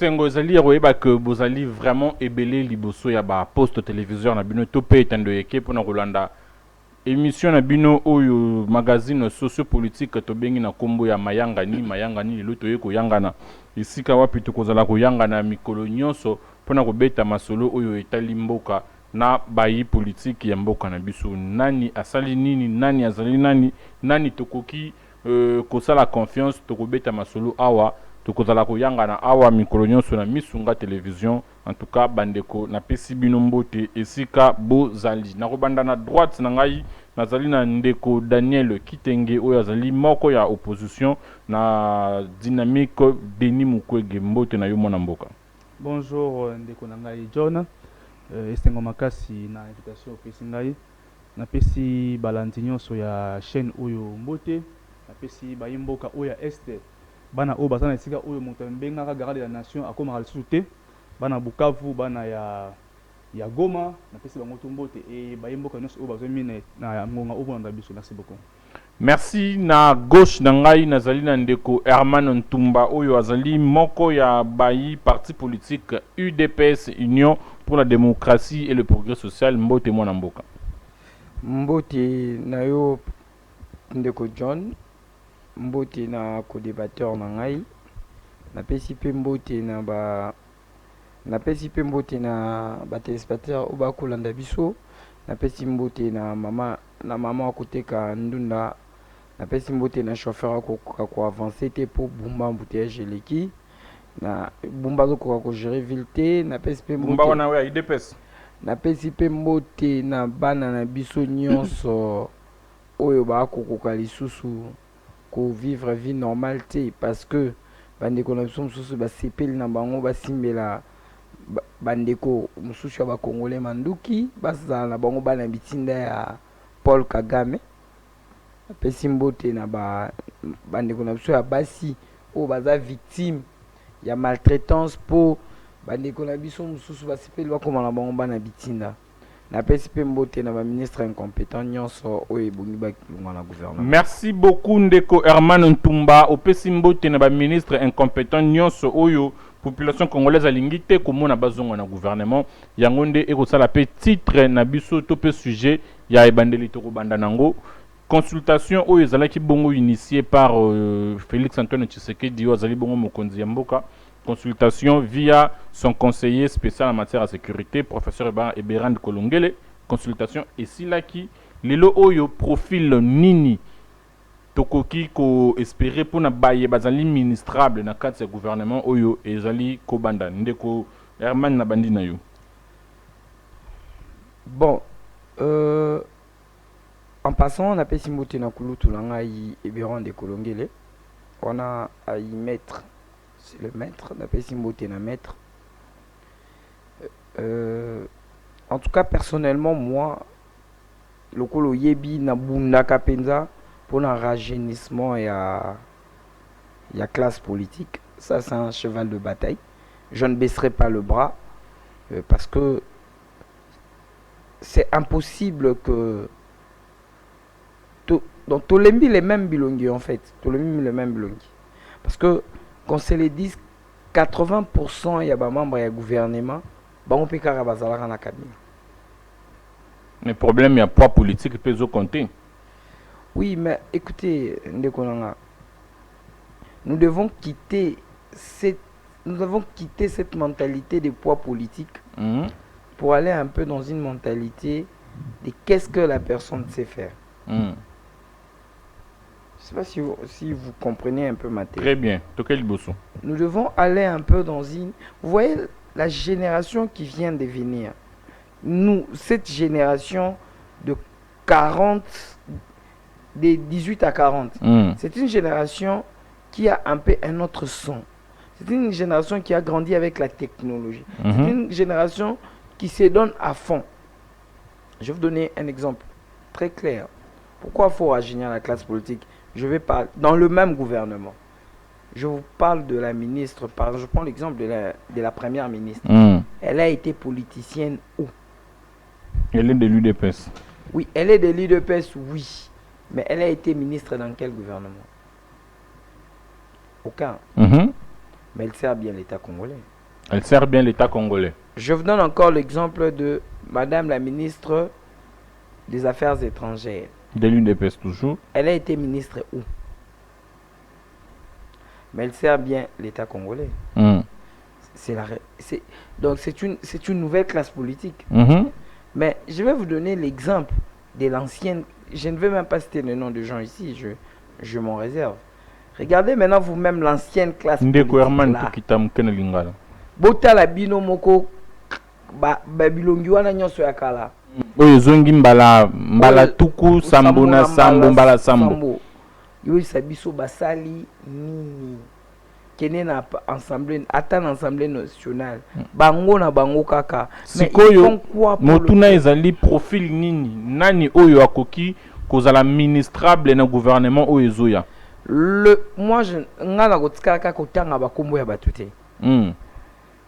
esengo ezali ya koyeba ke bozali vraiment ebele liboso ya baposte téléviseur na bino to mpe etando yeke mpona kolanda émission na bino oyo magazine sociopolitique tobengi na nkombo ya mayangani lelo toye koyangana esika wapi tokozala koyangana mikolo nyonso mpona kobeta masolo oyo etali mboka na bayi politiki ya mboka na biso. Nani asali nini, nani azali nani tokoki kosala confiance tokobeta masolo awa tokozala koyangana awa mikolo nyonso na misunga télévision. En tout cas bandeko na pesi bino mbote esika bozali nakobanda na droite na ngai nazali na ndeko Daniel Kitenge oyo azali moko ya opposition na dynamique Denis Mukwege. Mbote na yo mwana mboka. Bonjour ndeko na ngai John. Esengo makasi na invitation opesi ngai na pesi balandi nyonso ya chaîne oyo mbote na pesi bayimboka oyo ya este bana oyo bazana esika oyo moto mbengaka garde de la nation akoma lisusu te bana Bukavu bana ya Goma na pesi bango mbote et bayimboka nyonso oyo bazomine na ngonga oyo na biso. Merci beaucoup. Merci. Na gauche na ngai nazali na ndeko Herman Ntumba oyo azali moko ya bayi parti politique UDPS, Union pour la démocratie et le progrès social. Mbote mwana mboka. Mbote na yo ndeko John. Mbote na co-débatteur na ngai na pesi pe mbote na ba téléspectateurs o ba kolanda biso na pesi mbote na mama akoteka ndunda na pesi mbote na chauffeur ko avancer te pour bumba embouteillage eleki na bumba zo ko gérer ville te na pesi pe bumba wana we IDPS na pesi pe mbote na bana na biso nyonso oyo ba kokoka lisusu ko vivre vie normale te parce que bandeko na biso mususu ba sepeli na bango ba simbela bandeko mususu ba congolais manduki basala na bango bana bitinda ya Paul Kagame pesi mbote na bandeko na biso ya basi o baza victime ya maltraitance po bandeko na biso mususu ba sepeli ba koma na bango bana bitinda na pesi pe mbote na ba ministre incompétent nyonso oyo ebongi ba kilunga na gouvernement. Merci beaucoup ndeko Herman Ntumba opesi mbote na ba ministre incompétent nyonso oyo population congolaise alingi te komona bazongo na gouvernement yango nde ekosala pe titre na biso to pe sujet ya ebandeli to kobanda nango consultation oyo ezalaki bongo initié par Félix Antoine Tshisekedi oyo azali bongo mokonzi ya mboka. Consultation via son conseiller spécial en matière de sécurité, professeur Eberand Kolongele. Consultation esilaki lelo oyo profil nini tokoki ko espérer pour na baye bazali ministrable na cadre du gouvernement oyo ezali kobanda ndeko Herman na bandi na yo. Bon en passant on a pesi mbote na kulutu na ngai Eberand Kolongele on a à y mettre. C'est le maître, la Pessimbote na maître. En tout cas, personnellement, moi, le kolo yebi na bunda kapenza pour un rajeunissement et à classe politique. Ça, c'est un cheval de bataille. Je ne baisserai pas le bras parce que c'est impossible que dans Tolembi les mêmes bilongi en fait. Tolembi les mêmes bilongi. Parce que qu'on se les dise 80% y a des membres du gouvernement, on peut faire un cabinet. Le problème, il y a poids politique qui peut compter. Oui, mais écoutez, nous devons quitter cette mentalité de poids politique pour aller un peu dans une mentalité de qu'est-ce que la personne sait faire. Je ne sais pas si vous comprenez un peu ma tête. Très bien. Nous devons aller un peu dans une... Vous voyez la génération qui vient de venir. Nous, cette génération de 40, de 18 à 40, c'est une génération qui a un peu un autre son. C'est une génération qui a grandi avec la technologie. C'est une génération qui se donne à fond. Je vais vous donner un exemple très clair. Pourquoi il faut rajeunir la classe politique? Je vais parler dans le même gouvernement. Je vous parle de la ministre, je prends l'exemple de la première ministre. Elle a été politicienne où? Elle est de l'UDPS. Oui, elle est de l'UDPS, oui. Mais elle a été ministre dans quel gouvernement? Aucun. Mais elle sert bien l'État congolais. Elle sert bien l'État congolais. Je vous donne encore l'exemple de Madame la ministre des Affaires étrangères. De l'UDPS toujours. Elle a été ministre où? Mais elle sert bien l'État congolais. Donc c'est une nouvelle classe politique. Mais je vais vous donner l'exemple de l'ancienne. Je ne vais même pas citer le nom de gens ici, je m'en réserve. Regardez maintenant vous-même l'ancienne classe politique là. Bota la bino moko babilongi wana nyonso ya kala. Oyo zongi mbala tuku sambo na sambo mbala sambo. Yo sabiso basali nini? Kene na assemblée assemblée nationale. Bango na bango kaka. Sikoyo motuna ezali profil nini? Nani oyo akoki kozala ministrable na gouvernement oyo zoya? Moi je ngala kotikaka kotanga bakombo ya batute.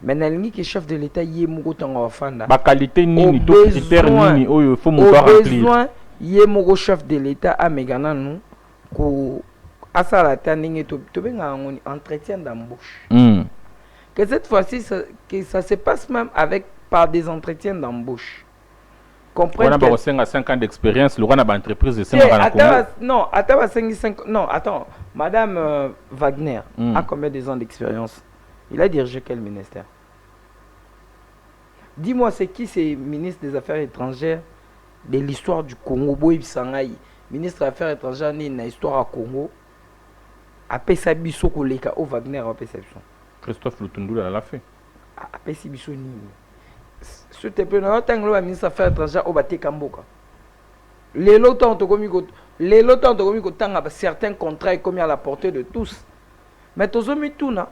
Mais nalingi que chef de l'État yé moko tanga wafanda. Ba qualité nini to critère nini oyo faut mon remplir. Besoin yé moko chef de l'État a megana nous ko asala tandinge to benga ngoni entretien d'embauche. Que cette fois-ci que ça se passe même avec par des entretiens d'embauche. Comprenez que 5 ans d'expérience, le roi n'a pas entreprise de 5 ans. Non, attends 5 non, attends, Madame Wagner a combien ans d'expérience? Il a dirigé quel ministère? Dis-moi, c'est qui ces ministres des Affaires étrangères de l'histoire du Congo? Boy Bisangaï, ministre des Affaires étrangères, ni na histoire à Congo. Après ça, biso koleka au Wagner a perception. Christophe Lutundula l'a fait. Après si biso ni. S'il te plaît, non, tant que le ministre des Affaires étrangères au Baté Kamboka. Les lots ont commis certains contrats commis à la portée de tous. Mais tous mis tout na.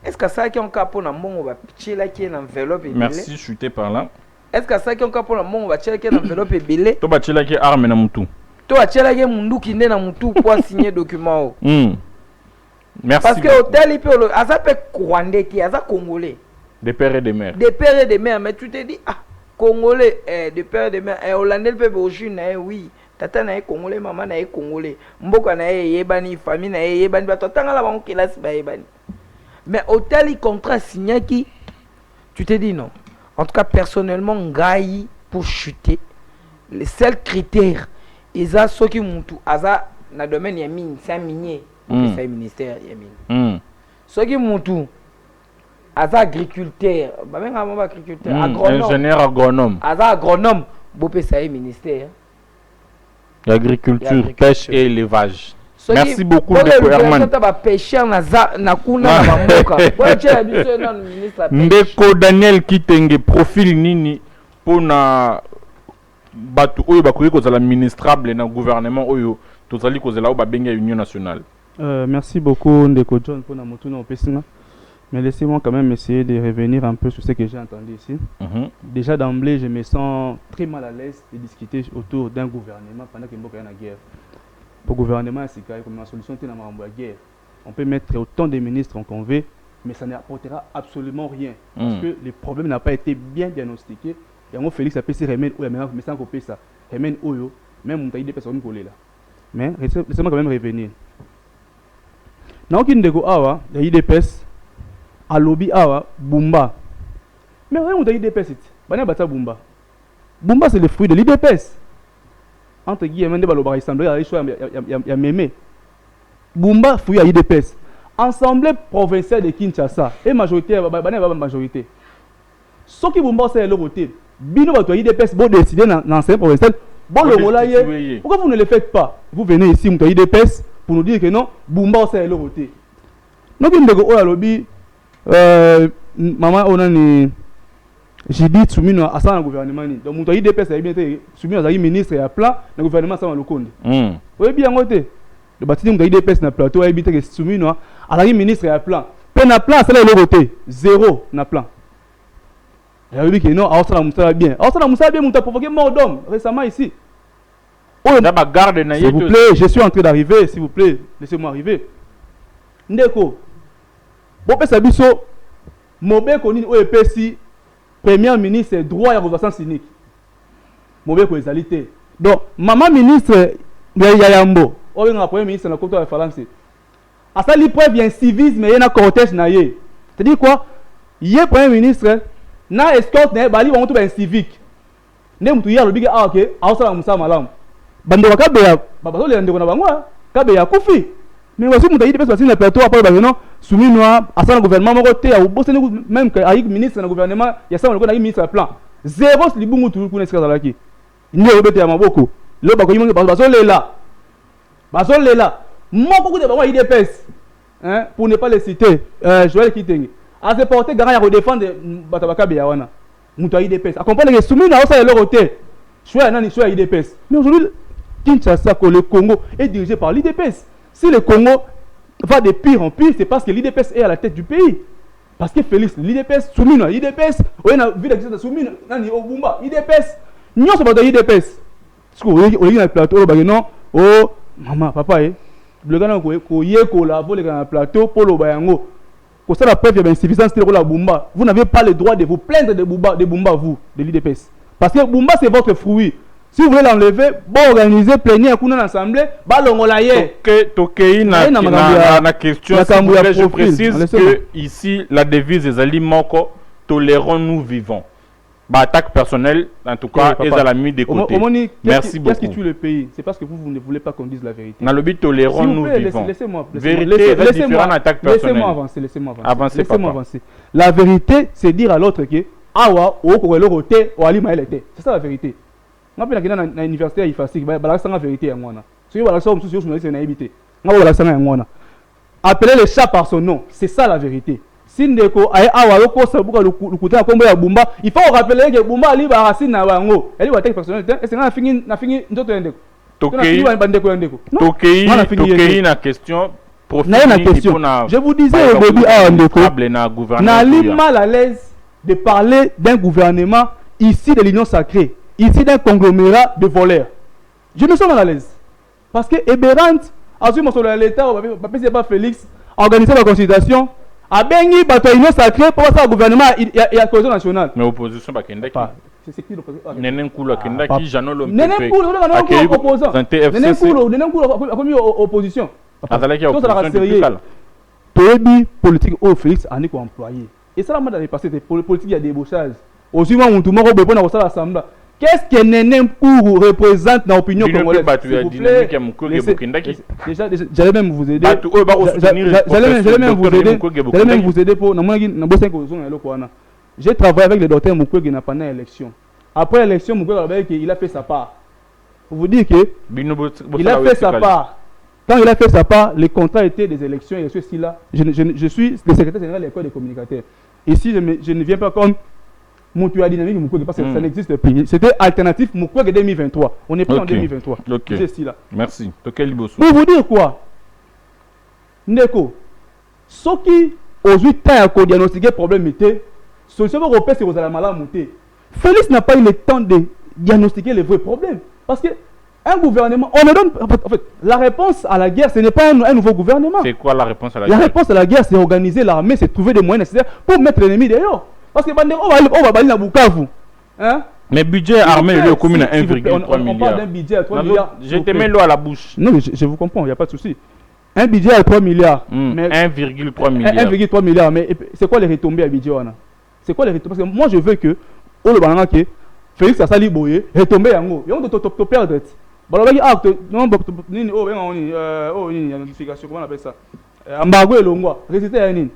Est-ce que ça qui est un cas pour la mon va pitcher là qui est l'enveloppe? Merci, chuté par là. Est-ce que ça qui est un cas pour la mon va pitcher qui est l'enveloppe et belé? Toi batcher là qui est arme na mutu. Toi batcher là qui est mundu qui n'est na mutu pour signer document. Merci. Parce que hôtel il peut le azape Rwandais qui aza congolais. Des pères et des mères. Des pères et des mères, mais tu te dis ah congolais des pères et des mères hollandais peut au Chine oui. Tata na congolais, maman na congolais. Mboka na yebani, famille na yebani, ba tata ngala ba kelasi ba yebani. Mais au tel contrat signé qui, tu te dis non. En tout cas, personnellement, Ngaï, pour chuter, les seuls critères, ils ont ceux qui m'ont tout. Aza, dans le domaine, il y a mine, c'est un minier. C'est un ministère, il y a mine. Ceux qui m'ont tout. Aza agriculteur, même agriculteur, agronome. Ingénieur agronome. Aza agronome, bopé ça est ministère. L'agriculture, pêche et élevage. Merci beaucoup, Ndeko Herman. Ndeko Daniel Kitenge, profil nini pour na batu oyo bakoki kozala ministrable na gouvernement oyo tozali kozala oyo babengi Union nationale. Merci beaucoup Ndeko John pour na motuna opesina. Mais laissez-moi quand même essayer de revenir un peu sur ce que j'ai entendu ici. Déjà d'emblée, je me sens très mal à l'aise de discuter autour d'un gouvernement pendant qu'il y a une guerre. Pour le gouvernement, c'est comme une solution dans la guerre. On peut mettre autant de ministres qu'on veut, mais ça n'apportera absolument rien. Parce que le problème n'a pas été bien diagnostiqué. Et on Félix a pu se remettre, mais sans qu'on ça. Remettre Oyo, même on a des personnes qui là. Mais laissez-moi quand même revenir. Dans aucune de Awa, il y a des IDPS, à lobby Awa, Bumba. Mais rien, on a IDPS. Bumba. Bumba, c'est le fruit de l'IDPS. Entre guillemets, il y a mémé. Bumba fouille à l'IDPS. Assemblée provinciale de Kinshasa et majorité, majorité. Ce qui Bumba c'est le côté. Bino va toi IDPS bon décider dans l'enseignement provincial. Bon le relayer. Pourquoi vous ne le faites pas? Vous venez ici, vous IDPS pour nous dire que non, Bumba c'est le côté. Nous qui nous avons lobby, maman on a ni. J'ai dit soumis à ça dans le gouvernement. Donc, mon IDPS a bien été soumis à ministre et à plan, le gouvernement ça va le compte. Oui, bien côté. Le bâtiment de IDPS na plateau a été soumis à la ministre et à plan. Peine à plan, c'est là le côté. Zéro na plan. Il a dit que non, alors ça la bien. Alors ça la bien, on t'a provoqué mort d'homme récemment ici. S'il vous plaît, je suis en train d'arriver, s'il vous plaît, laissez-moi arriver. Ndeko. Bon, ça biso. Mobé koni o EPC. Premier ministre, droit à la cynique. Mauvais pour les alités. Donc, maman ministre, Yayambo, ou bien le premier ministre, la côte de la France, À ça, l'épreuve, il y a un civisme, il y a un cortège. C'est-à-dire quoi? Il y a un premier ministre, na escorte, bali, on trouve un civique. Ne mutu ya lobi ah ok, awsa musa malam. Bando wakabe ya, baba le ndeko na bangwa, kabe ya kufi. Mais voici mutu yidi pesa na plateau après ba non, soumis noa, asa na gouvernement moko te ya bosse même que avec ministre na gouvernement, ya sa na ministre plan. Zéro libungu tu kuna sika zalaki. Ni obete ya maboko. Le ba ko yimonge bazo lela. Bazo lela. Moko ku de bangwa IDPS. Hein, pour ne pas les citer, Joël Kitenge. A se porter garant ya défendre batabaka be ya wana. Mutu IDPS. Accompagne les soumis na osa leur côté. Choix nani choix IDPS. Mais aujourd'hui Kinshasa, le Congo est dirigé par l'IDPS. Si le Congo va de pire en pire, c'est parce que l'IDPS est à la tête du pays. Parce que Félix, l'IDPS, soumis na IDPS, on a vu l'existence de soumis nani Obumba, IDPS. Nous sommes dans l'IDPS. Parce qu'on est dans le plateau, non, oh maman, papa, le gars ko yeko la voler dans le plateau pour le bayango. Pour ça, la preuve, il y a une insuffisance de la Bumba. Vous n'avez pas le droit de vous plaindre de Bumba, vous, de l'IDPS. Parce que Bumba, c'est votre fruit. Si vous voulez l'enlever, bon, organisez, plaignez un coup dans l'assemblée, balongolaye. Tokei na question, je précise que ici, la devise des Ali Moko, tolérons, nous vivons. Bah, attaque personnelle, en tout cas, et à la mis des côtés. Merci beaucoup. Qu'est-ce qui tue le pays? C'est parce que vous ne voulez pas qu'on dise la vérité. Dans le but, tolérons, nous vivons. Laissez-moi avancer. La vérité, c'est dire à l'autre que awa o ko le roté o ali maël était. C'est ça la vérité. On peut na université à Ifasik, ba la sanga vérité en ngona. Si vous la sanga sur journaliste na éviter. On va la sanga en ngona. Appelez le chat par son nom, c'est ça la vérité. Sindeko ay awa ko sabuka lukuta kombo ya Bumba, il faut rappeler que Bumba ali ba racine na bango. Elle va attaque personnalité et c'est na fini ndoto endeko. Tokei na question. Je vous disais au début à Ndeko, n'ali mal à l'aise de parler d'un gouvernement ici de l'Union sacrée, ici d'un conglomérat de voleurs. Je me sens mal à l'aise. Parce que Eberant, a su mon l'État, pas Félix, a organisé la consultation, a béni l'Union sacrée pour passer au gouvernement et à la cohésion nationale. Mais l'opposition, c'est qui l'opposition? Nenen Koula Kendaki, Jeannot Lompe. Nenen Koula, opposant. Nenen Koula, opposition. Tobi politique au Félix a été employé. Et ça, là, dans passé, politique, il y a des débauchages. Aussi, moi, tout le monde a l'Assemblée. Qu'est-ce que Nenem Kourou représente dans l'opinion congolaise? J'allais même vous aider. J'allais même vous aider pour. J'ai travaillé avec le docteur Mukwege pendant l'élection. Après l'élection, Mukwege il a fait sa part. Pour vous dire que il a fait sa part. Quand il a fait sa part, les contrats étaient des élections et ceci là. Je suis le secrétaire général de l'école des communicateurs. Ici, je ne viens pas comme Moutoua Dynamique Mukwege parce que ça n'existe plus. C'était alternatif Mukwege 2023. On est plus en 2023. C'est ceci là. Merci. Pour vous dire quoi? Ndeko, ce qui aujourd'hui t'a diagnostiqué problème était, solution européenne c'est aux alamala monter. Félix n'a pas eu le temps de diagnostiquer les vrais problèmes parce que un gouvernement, on ne donne. En fait, la réponse à la guerre, ce n'est pas un nouveau gouvernement. C'est quoi la réponse à la guerre? La réponse à la guerre, c'est organiser l'armée, c'est trouver des moyens nécessaires pour mettre l'ennemi dehors. Parce que on va balayer dans Bukavu. Hein? Mais budget armé, il est commun à 1,3 milliard. On parle d'un budget à 3 milliards. Je te mets l'eau à la bouche. Non, mais je vous comprends, il n'y a pas de souci. Un budget à 3 milliards. 1,3 milliard. 1,3 milliard. Mais c'est quoi les retombées à budget? C'est quoi les retombées? Parce que moi, je veux que, au le balanga que Félix a sali boye, retombées en haut. Et on doit perdre. Balobaki acte non nini oh benga oni il y a notification comment on appelle ça embargo elongwa résultat ya nini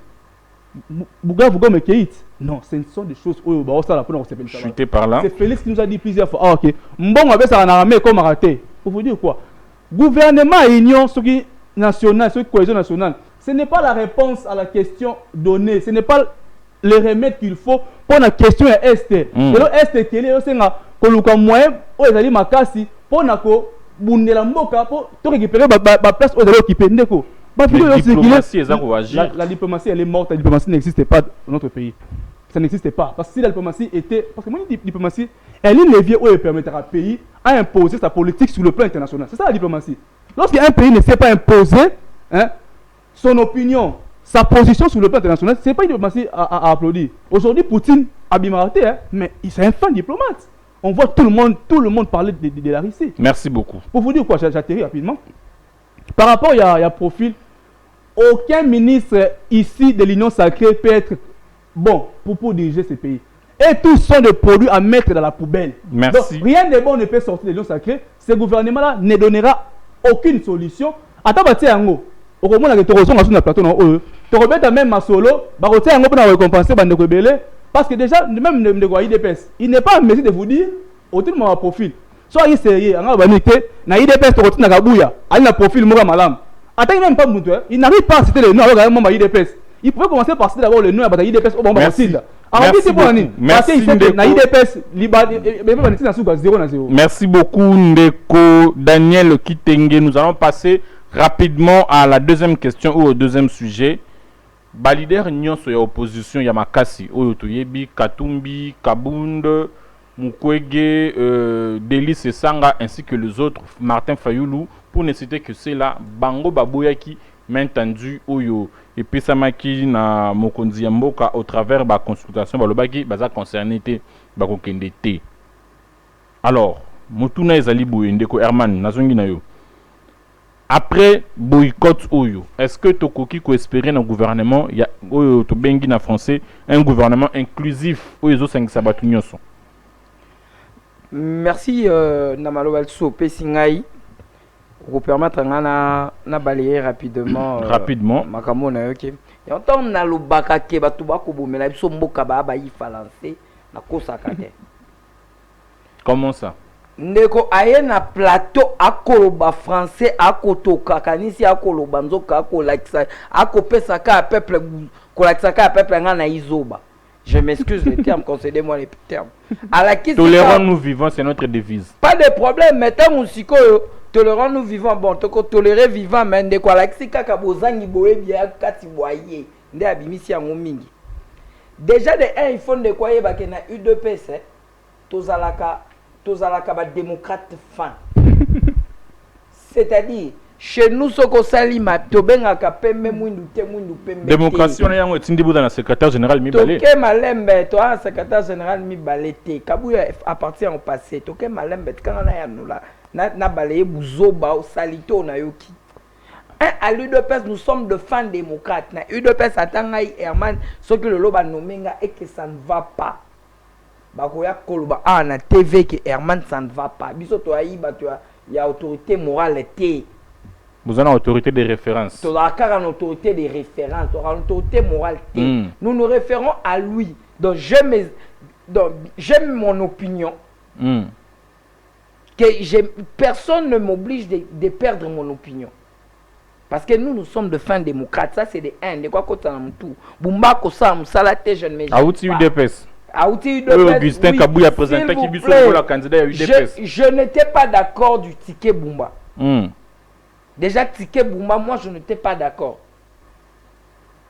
Bukavu comme Keit non ce sont des choses où ba osala pour nous s'appelle ça chuté par là c'est Félix qui nous a dit plusieurs fois ah OK mbongo avec ça na armée comme raté pour vous dire quoi gouvernement union ce qui national ce cohésion nationale ce n'est pas la réponse à la question donnée ce n'est pas le remède qu'il faut pour la question est et est quel est senga koluka moyen o ezali makasi pour nako bundela mboka pour to récupérer ba place où d'aller occuper ndeko la diplomatie la diplomatie elle est morte la diplomatie n'existe pas dans notre pays ça n'existe pas parce que si la diplomatie était parce que moi une diplomatie elle est levier où elle permettra à un pays à imposer sa politique sur le plan international c'est ça la diplomatie lorsqu'un pays ne sait pas imposer son opinion sa position sur le plan international c'est pas une diplomatie à applaudir aujourd'hui Poutine a bimaraté mais c'est un fin diplomate. On voit tout le monde parler de la Russie. Merci beaucoup. Pour vous dire quoi, j'atterris rapidement. Par rapport à profil, aucun ministre ici de l'Union sacrée peut être bon pour diriger ce pays. Et tous sont des produits à mettre dans la poubelle. Merci. Donc, rien de bon ne peut sortir de l'Union sacrée. Ce gouvernement-là ne donnera aucune solution. Attends, au moins, on a sur le plateau. Tu même ma solo, pour récompenser parce que déjà, même le IDPS, il n'est pas en mesure de vous dire autour de mon profil. Soyez sérieux, na IDPS, tu as un profil malam. Attends, même pas il n'arrive pas à citer le nom de IDPS. Il pouvait commencer par citer d'abord le nom de IDPS au bon Merci beaucoup Ndeko Daniel Kitenge. Nous allons passer rapidement à la deuxième question ou au deuxième sujet. Balider nyonso ya opposition ya makasi oyo toyebi Katumbi, Kabund, Mukwege, Delis Sanga ainsi que les autres, Martin Fayoulou, pour ne citer que c'est là Bango Baboyaki maintenu oyo et puis samaki na mokonzi ya mboka au travers ba consultation balobaki baza concerné te bakokende te. Alors motuna ezali boye Ndeko Herman nazongi na yo. Après boycott oyo, est-ce que tokoki ko espérer na gouvernement ya oyo to bengi na français un gouvernement inclusif oyo zo sangisa batu nyonso? Merci Namalo So Pesingai. Pour permettre na balayer rapidement makamo na yoke ya on na lobaka ke batu bakobomela biso mboka ba yi français na kosaka te. Comment ça? Ndeko aye na plateau akoloba français akotoka kanisi akoloba nzoka akolakisa akopesa ka peuple kolakisa ka peuple ngana izoba. Je m'excuse les termes, concédez-moi les termes. Tolérant nous vivants, c'est notre devise. Pas de problème, mettez mon siko tolérant nous vivants, bon, toko tolérer vivant, mais de quoi la kaka bozangi boye bien kati boye, nde abimisi yango mingi. Déjà de un il faut de quoi yeba ke na U2PS, tozalaka ba démocrate fin. C'est-à-dire chez nous soko salima tobengaka pembe mwindu te mwindu pembe. Démocratie on yango etindi buda na secrétaire général Mibale. Toke malembe to a secrétaire général Mibale te. Kabuya appartient au passé. Toke malembe kanga na yanula. Na balaye buzoba au salito na yoki. À l'UDPS nous sommes de fans démocrates. Na UDPS atangai Herman ce que le loba nomenga et que ça ne va pas. Bakoya koloba na TV que Herman ça ne va pas. Biso to ayiba to ya autorité morale te. Vous avez une autorité de référence. Tu as une autorité de référence, tu as une autorité morale. Nous nous référons à lui. Donc j'aime mon opinion. Que personne ne m'oblige de perdre mon opinion. Parce que nous sommes de fins démocrates. Ça, c'est des haines. De quoi qu'on a tout. Bumba Kosa, Mousalate, je ne me Aouti UDPS. Aouti UDPS. Augustin Kabou a présenté qui biso la candidat à UDPS. Je n'étais pas d'accord du ticket Bumba. Déjà, ticket Boumba, moi je n'étais pas d'accord.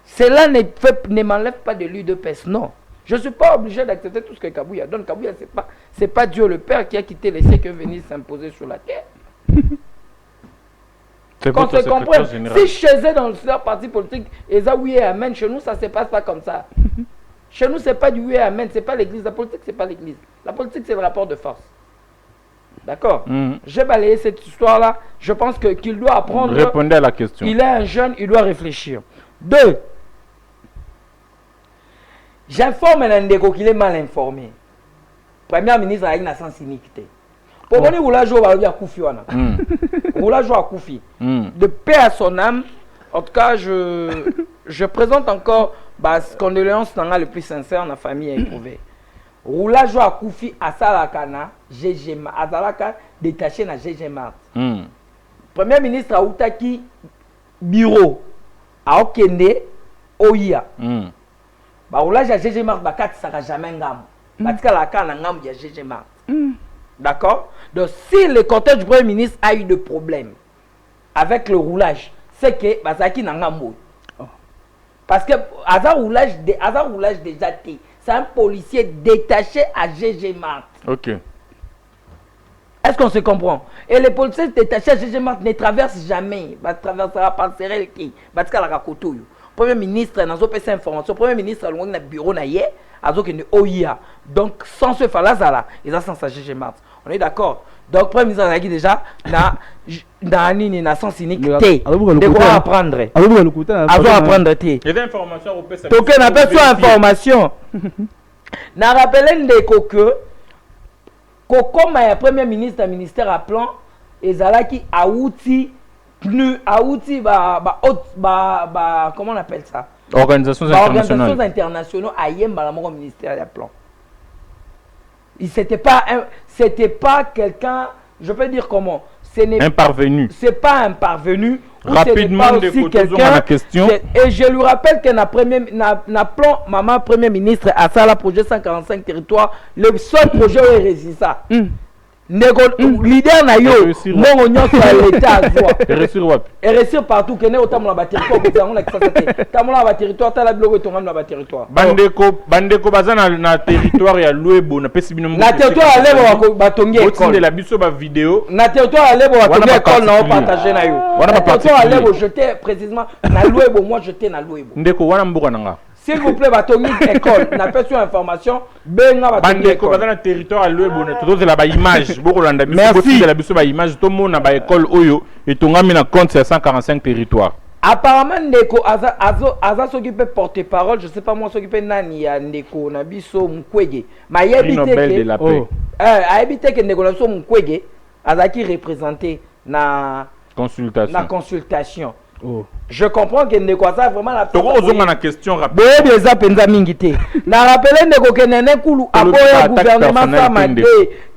Cela ne m'enlève pas de l'UDPS, non. Je ne suis pas obligé d'accepter tout ce que Kabouya donne. Kabouya, ce n'est pas Dieu le Père qui a quitté les siècles venir s'imposer sur la terre. Qu'on se comprenne. Si chez eux, dans leur parti politique, ils ont oui et amen, chez nous, ça ne se passe pas comme ça. Chez nous, ce n'est pas du oui et amen, ce n'est pas l'église. La politique, ce n'est pas l'église. La politique, c'est le rapport de force. D'accord. J'ai balayé cette histoire-là. Je pense qu'il doit apprendre. Répondez à la question. Il est un jeune, il doit réfléchir. 2. J'informe Ndeko qu'il est mal informé. Premier ministre a une sens iniquité. Pour moi, il a joué à Koufi. Il a joué à Koufi. De paix à son âme. En tout cas, je présente encore ce condoléances le plus sincère dans la famille éprouvée. Roulage à Koufi à Salakana, GGMA, à Salaka détaché na GGMA. Premier ministre a Outaki bureau à Okende Oya. Roulage à GGMA, Bakat sera jamais ngam. Batika la kana ngam ya GGMA. D'accord? Donc si le cortège du Premier ministre a eu de problèmes avec le roulage, c'est que Bazaki n'a ngam. Parce que hasard roulage déjà té. C'est un policier détaché à GG Mart. Ok. Est-ce qu'on se comprend? Et les policiers détachés à GG Mart ne traversent jamais. Ils traversera par Serel qui. Parce que la Rakotoyo. Premier ministre n'a pas cette information. Premier ministre a le bureau na yé, a donc une OIA. Donc sans ce falazala, ils ont sans s'agir mars. On est d'accord. Donc Premier ministre a dit déjà na sens unique T. De quoi apprendre. Avoir apprendre T. Il y a des informations au PS. Donc on appelle ça information. Na rappelé ndeko que comme ya Premier ministre ministère à plan ezalaki outil comment on appelle ça? Organisations internationales à Yemba la ministère de plan. C'était pas quelqu'un, je peux dire comment, un parvenu. C'est pas un parvenu. Rapidement de quelqu'un la question. Et je lui rappelle que na plan maman premier ministre à ça la projet 145 territoires, le seul projet où il résiste ça. Leader na yo mon nyonso ya l'état azwa et réussir partout que ne autant la territoire que on a que ça c'était tamola ba territoire tala blogo etonga na ba territoire bandeko bazana na territoire ya Luebo na pesi bino na territoire ya Lebo batongi école de la biso ba vidéo na territoire ya Lebo batongi école na partager na yo na territoire ya Lebo j'étais précisément na Luebo moi j'étais na Luebo ndeko wana mbuka nanga. S'il vous plaît, batongi école, n'a pas su information, benga batongi école. Bandeko dans le territoire à l'ouest, tout c'est la ba image, beaucoup l'anda merci. La biso ba image, tout le monde na ba école oyo et tout ngami na compte c'est 145 territoires. Apparemment ndeko aza s'occuper porte-parole, je sais pas moi s'occuper nani ya ndeko na biso Mukwege. Ma yebite que a yebite que ndeko na biso Mukwege azaki représenté na consultation. Oh. Je comprends que ndeko ça vraiment la la question rapide. Bébé za penza mingité. Na rappeler ndeko que nene kulu aboya gouvernement ça mande.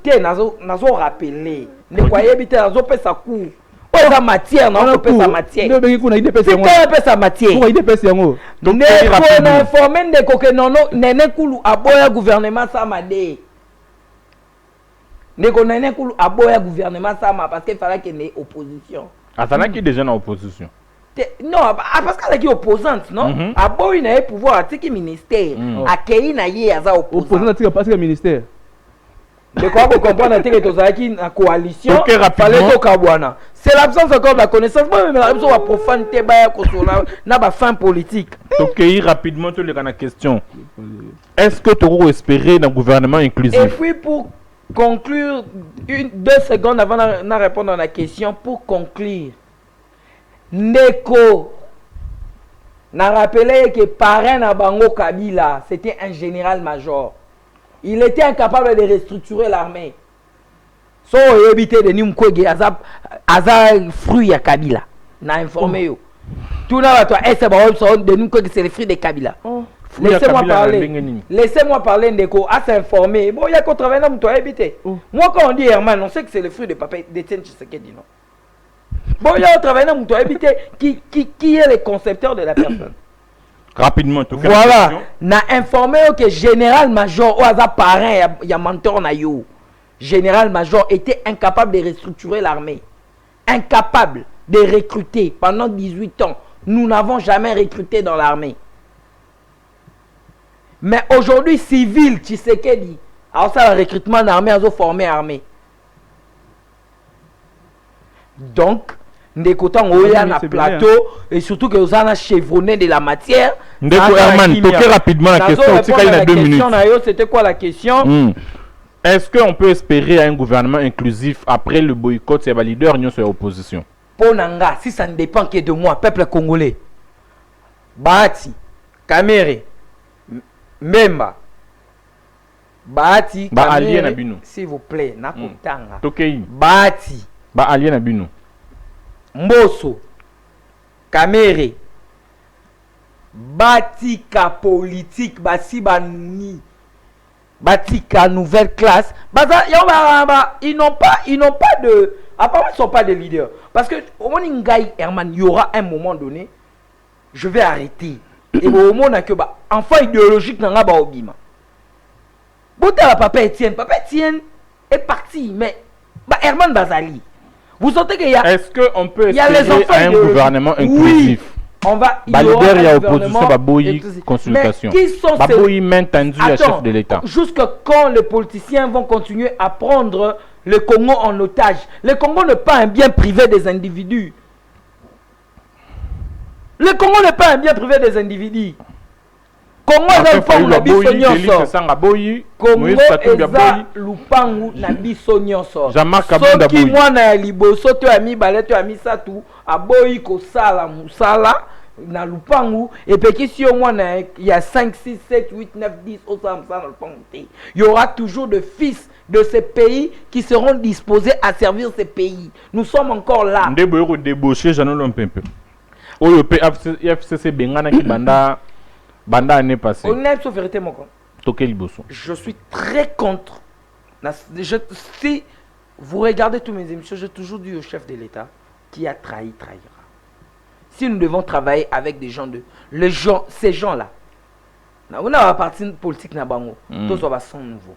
Te nazo rappeler. Ndeko yebite nazo pesa coup. Oza matière na pesa matière. Ndo bengi kuna ide pesa yango. Te pesa matière. Ko ide pesa yango. Donc ndeko na informer ndeko que nono nene kulu aboya gouvernement ça mande. Ndeko nene kulu aboya gouvernement ça ma parce qu'il fallait qu'il y ait opposition. Attends qui déjà en opposition. Non, parce qu'elle est opposante, non? A beau il a pouvoir à tiki ministère, à qui na yé aza opposant. Opposant parce que ministère. De quoi vous comprenez que tu as qui na coalition? Fallait au Kabwana. C'est l'absence encore de la connaissance. Moi, mais la raison à profaneté baya kosola na ba fin politique. Ok, rapidement tu les question. Est-ce que tu aurais espéré un gouvernement inclusif? Et puis pour conclure, 2 secondes avant de répondre à la question, pour conclure. Ndeko n'a rappelé que parrain na Bango Kabila, c'était un général-major. Il était incapable de restructurer l'armée. So éviter de Nimkwege aza fruit à Kabila. N'a informé yo. Tout là toi est de Nimkwege c'est le fruit de Kabila. Laissez-moi parler. Laissez-moi parler Ndeko à s'informer. Bon il y a 80 ans toi éviter. Moi quand on dit Herman, on sait que c'est le fruit de papa d'Etienne Tshisekedi non. Bon, il y a un travail qui est le concepteur de la personne. Rapidement, tout voilà. N'a informé que général-major, ou hasard parrain, il y a mentor na yo. Général-major était incapable de restructurer l'armée. Incapable de recruter pendant 18 ans. Nous n'avons jamais recruté dans l'armée. Mais aujourd'hui, civil, Tshisekedi, alors ça, le recrutement d'armée, ils ont formé armée. Donc, ndeko tango oya na plateau et surtout que vous avez chevronné de la matière. Ndeko Herman, toquez rapidement la question. Il y a 2 minutes. C'était quoi la question? Est-ce qu'on peut espérer un gouvernement inclusif après le boycott de leader union sur l'opposition? Pour Nanga, si ça ne dépend que de moi, peuple congolais, Bahati, Kamere, Memba, Bahati, Kamere, s'il vous plaît, Nakotanga, Bahati, ba alien abino Mboso Kamere batika politique basi banuni batika nouvelle classe ils n'ont pas de apparemment ils sont pas des leaders parce que au moment Ngai Herman il y aura un moment donné je vais arrêter et au moment que enfant idéologique nanga ba obima bota papa Etienne est parti mais Herman Bazali. Vous sentez qu'il y a... Est-ce qu'on peut espérer un gouvernement inclusif? Oui, on va... Il y a opposition, Baboui, consultation. Mais qui sont Baboui main tendue à chef de l'État. Jusque quand les politiciens vont continuer à prendre le Congo en otage? Le Congo n'est pas un bien privé des individus. Le Congo n'est pas un bien privé des individus. Congo est un fond na biso nyonso. Congo eza lupangu na biso nyonso. Soki mwana ya liboso to ya mibale to ya misatu aboyi kosala musala na lupangu epeki si yo mwana ya 5 6 7 8 9 10 osala musala na lupangu te. Il y aura toujours de fils de ces pays qui seront disposés à servir ces pays. Nous sommes encore là. Ndebo débaucher Jean Lompempe. Oyo FCC bengana ki banda année passée. Honnête sauf vérité mon Liboso. Je suis très contre. Si vous regardez tous mes émissions, j'ai toujours dit au chef de l'État qui a trahi trahira. Si nous devons travailler avec des gens ces gens-là, on a un parti politique na bango, tous sont sans nouveau.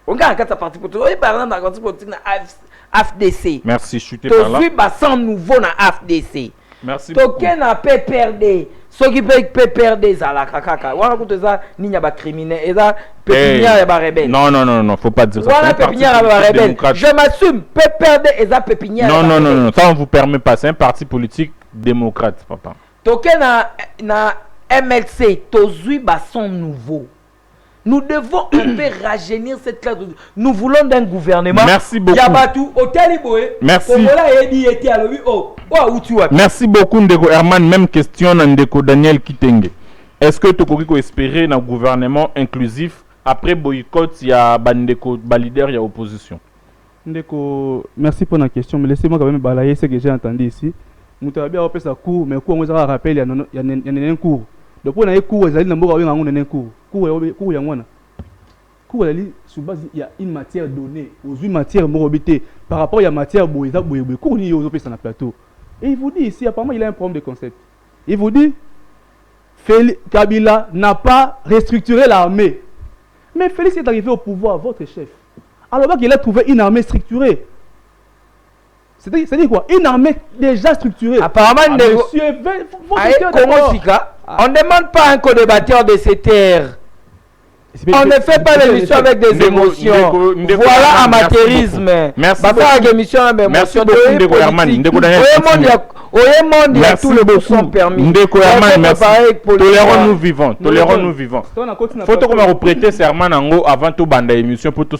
On a un parti politique, par exemple dans le parti politique na AFDC. Merci, je suis par là. Tous sans nouveau na AFDC. Merci beaucoup. Token a PPRD. Ceux qui payent PPRD ça la kaka. Wana kuto za ninya ba criminel et ça pépinière ya ba rebelle. Non, faut pas dire ça. Wana pépinière ya ba rebelle. Je m'assume PPRD et ça pépinière. Non, ça on vous permet pas, c'est un parti politique démocrate, papa. Token na MLC tozui ba son nouveau. Nous devons un peu rajeunir cette classe. Nous voulons d'un gouvernement. Merci beaucoup. Yabatou, hôtel Iboé. Merci. Merci beaucoup, Ndeko Herman. Même question, Ndeko Daniel Kitenge. Est-ce que tu peux espérer un gouvernement inclusif après boycott, il y a Bandeko, leader, il y a opposition? Ndeko, merci pour la question, mais laissez-moi quand même balayer ce que j'ai entendu ici. Nous avons bien rappelé ça cours, mais cours, on va rappeler, il y a un cours. Donc, on a un cours, il y a un cours. Sur base, il y a une matière donnée, aux une matière morobité. Par rapport à la matière boïza, cours ni aux sur le plateau. Et il vous dit ici, apparemment, il a un problème de concept. Il vous dit, Kabila n'a pas restructuré l'armée. Mais Félix est arrivé au pouvoir, votre chef. Alors qu'il a trouvé une armée structurée. C'est-à-dire quoi? Une armée déjà structurée. Apparemment, monsieur, on ne demande pas un co-débatteur de ces terres. On ne fait pas l'émission avec des émotions. Voilà amateurisme. Merci beaucoup. Il y a tous les bouts sont permis. Tolérons-nous vivants. Tolérons-nous vivants. Faut qu'on prêter serment avant tout bande émission pour tout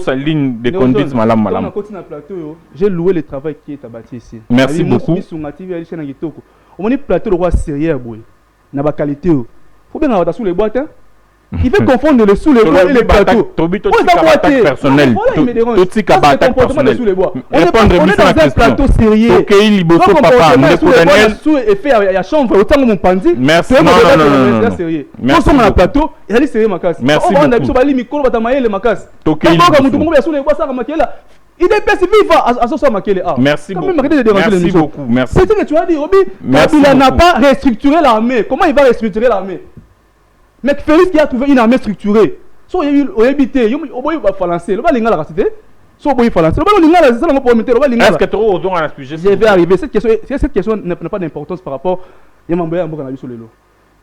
sa ligne de conduite malam malam. J'ai loué le travail qui est abattu ici. Merci beaucoup. On est plateau de roi sérieux, n'a pas qualité. Faut bien avoir sous les boîtes. Il veut confondre le sous les bois et les plateaux. Tout personnel. Tout ce qui est personnel. On est dans un plateau sérieux. Ok, il bosse papa. Merci. Non. Merci. On a un plateau. Il y a sérieux Makas. Merci beaucoup. Il est perçu vivant à ce moment. Merci beaucoup. Merci beaucoup. Merci. C'est ce que tu as dit, Roby. Kabila n'a pas restructuré l'armée. Comment il va restructurer l'armée? Mais Félix qui a trouvé une armée structurée. So il a habité, il va balancer. Le va linga la cité. So il va balancer. Le va linga la, c'est ça on peut mettre. Le va linga. Est-ce que tu au don à la sujet? Je vais arriver. Cette question n'a pas d'importance par rapport. Il y a un mboka na biso lelo.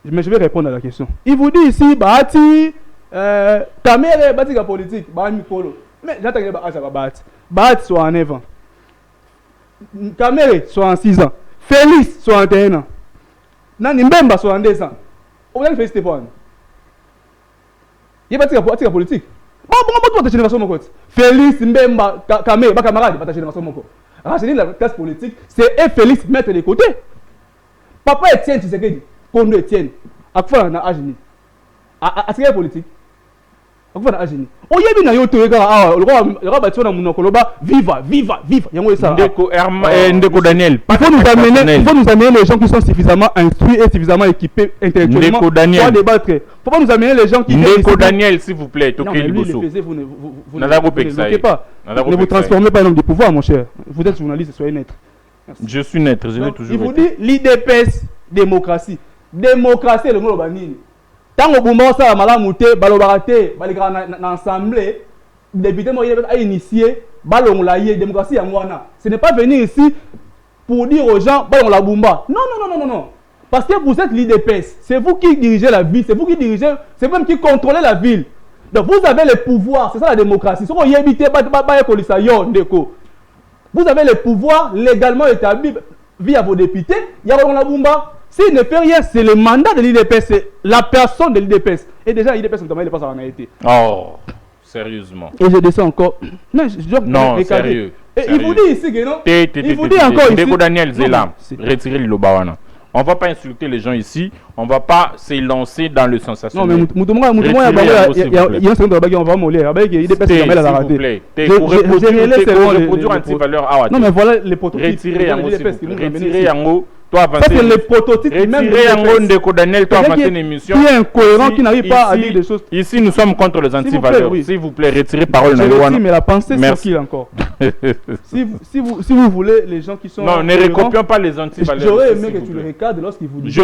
Mais je vais répondre à la question. Il vous dit ici Bahati Kamere batika politique, ba mikolo. Mais j'attends que Bahati va battre. Bahati soit en 9 ans. Kamere soit en 6 ans. Félix soit en 21 ans. Nani Mbemba soit en 2 ans. On va féliciter pour il y a pas politique. Bon, génération mon côté. Félix Mbemba Kamé, ba camarade, ba génération mon côté. Rajeunir la classe politique, c'est Félix mettre de côté. Papa Etienne Tshisekedi, Kondo Etienne, à quoi na agini. À ce politique. À quoi na agini. O yebi na yo to ega le roi battu na munoko loba viva. Yango ça. Ndeko Daniel. Il faut nous amener les gens qui sont suffisamment instruits et suffisamment équipés intellectuellement pour débattre. Faut pas nous amener les gens qui Ndeko Daniel s'il vous plaît, Toké Liboso. Vous ne vous transformez pas en homme de pouvoir mon cher. Vous êtes journaliste, soyez net. Je suis net, je l'ai toujours. Il vous dit l'IDPS démocratie. Démocratie le mot banini. Tant au bout ça malamu te balobarate balikara na assemblée député moi il a initié balongolaye démocratie ya mwana. Ce n'est pas venir ici pour dire aux gens balong la bumba. Non. Parce que vous êtes l'IDPS, c'est vous qui dirigez la ville, c'est vous qui dirigez, c'est vous même qui contrôlez la ville. Donc vous avez le pouvoir, c'est ça la démocratie. Ce qu'on y évite pas yo ndeko. Vous avez le pouvoir légalement établi. via vos députés, il y a la Bumba. S'il ne fait rien, c'est le mandat de l'IDPS, c'est la personne de l'IDPS. Et déjà, l'IDPS, notamment, il n'est pas en été. Oh, sérieusement. Et je descends encore. Non, non, sérieux. Et il vous dit ici que non. Il vous dit encore ici. Daniel Zélam, retirez le Lobawana. On ne va pas insulter les gens ici, on ne va pas s'élancer dans le sensationnel. Non, mais il y a un second de on va moller. Il dépasse la raté. S'il vous plaît, pour reproduire anti-valeur. Non, mais voilà les prototypes. Retirez Yango. Ça, c'est les prototypes même. Retirez Yango Ndeko Daniel, toi, avancer une émission. Qui est incohérent, qui n'arrive pas à dire des choses. Ici, nous sommes contre les anti-valeurs. S'il vous plaît, retirez parole. Mais la pensée, c'est qui encore? Si vous voulez, les gens qui sont. Non, ne recopions pas les anti-valeurs. J'aurais aimé que tu les recadres lorsqu'ils vous disent. Je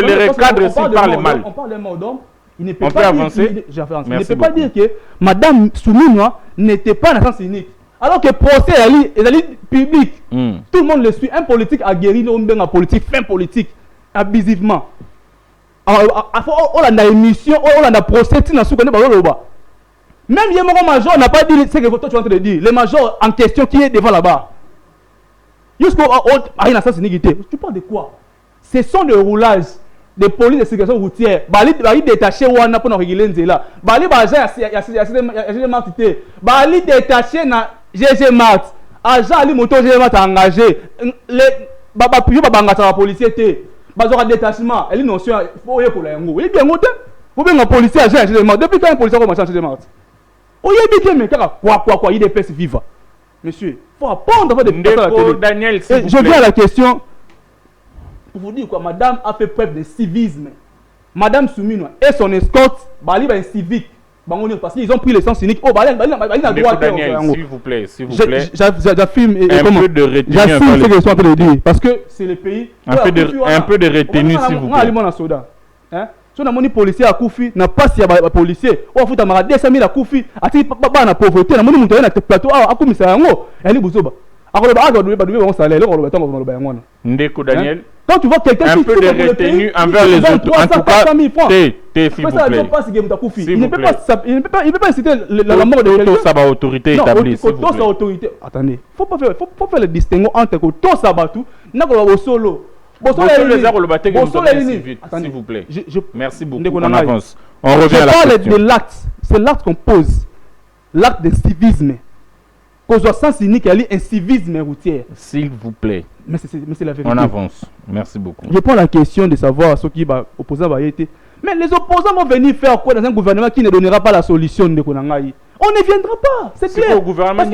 les recadre s'ils parlent mal. On parle d'un mot d'homme. Il ne peut pas pas avancer. Il ne peut pas dire que Madame Souminoua n'était pas dans le sens unique. Alors que procès est public. Tout le monde le suit. Un politique a guéri, non, bien politique, fin politique, abusivement. On a une émission, on a un procès, même le major n'a pas dit ce que toi tu es en train de dire. Le major en question qui est devant là-bas. Jusqu'au tu parles de quoi? Ce sont des roulages de police de sécurité routière. Bali détaché wana pour réguler nzela. Bali baza ya martité. Bali détaché na GG Mart. Agent ali moto GG Mart engagé. Les baba puyo babanga ta policier té. Bazoka détachement, elle notion faut y kola yango. Oui bien ngote. Faut bien un policier agent GG Mart. Depuis quand un policier commence à GG Mart? Oye bien mais quoi il est pèse viva. Monsieur, faut apprendre à faire Daniel, je viens à la question. Pour vous dire quoi, madame a fait preuve de civisme. Madame Souminoua et son escorte, Bali va un civique. Parce qu'ils ont pris le sens unique. Oh, Bali a droit Daniel, s'il vous plaît. J'affirme un peu de retenue. J'affirme ce que je suis en train de dire. Parce que c'est le pays. Un peu de retenue, s'il vous plaît. Si on a mon policier à Koufi, n'a pas si un policier. On a foutu à 200 000 à Koufi. À ti papa na pauvreté. On a mon monté na plateau. À Koufi c'est un mot. Elle est bouzoba. Ndeko Daniel. Quand tu vois quelqu'un un peu de retenue envers les autres, en tout cas, s'il vous plaît. Il ne peut pas citer la mort de quelqu'un. Ça va autorité établie. Attendez, faut faire le distinguo entre tout Sabatou, n'a solo. S'il vous plaît. Merci beaucoup. On avance. On revient à la question. Je parle de l'acte. C'est l'acte qu'on pose. L'acte de civisme. Qu'on soit sens unique, il y a un civisme routier. S'il vous plaît. Mais c'est la vérité. On avance. Merci beaucoup. Je prends la question de savoir ce qui va opposer à été. Mais les opposants vont venir faire quoi dans un gouvernement qui ne donnera pas la solution de Konangaï? On ne viendra pas. C'est clair. Au gouvernement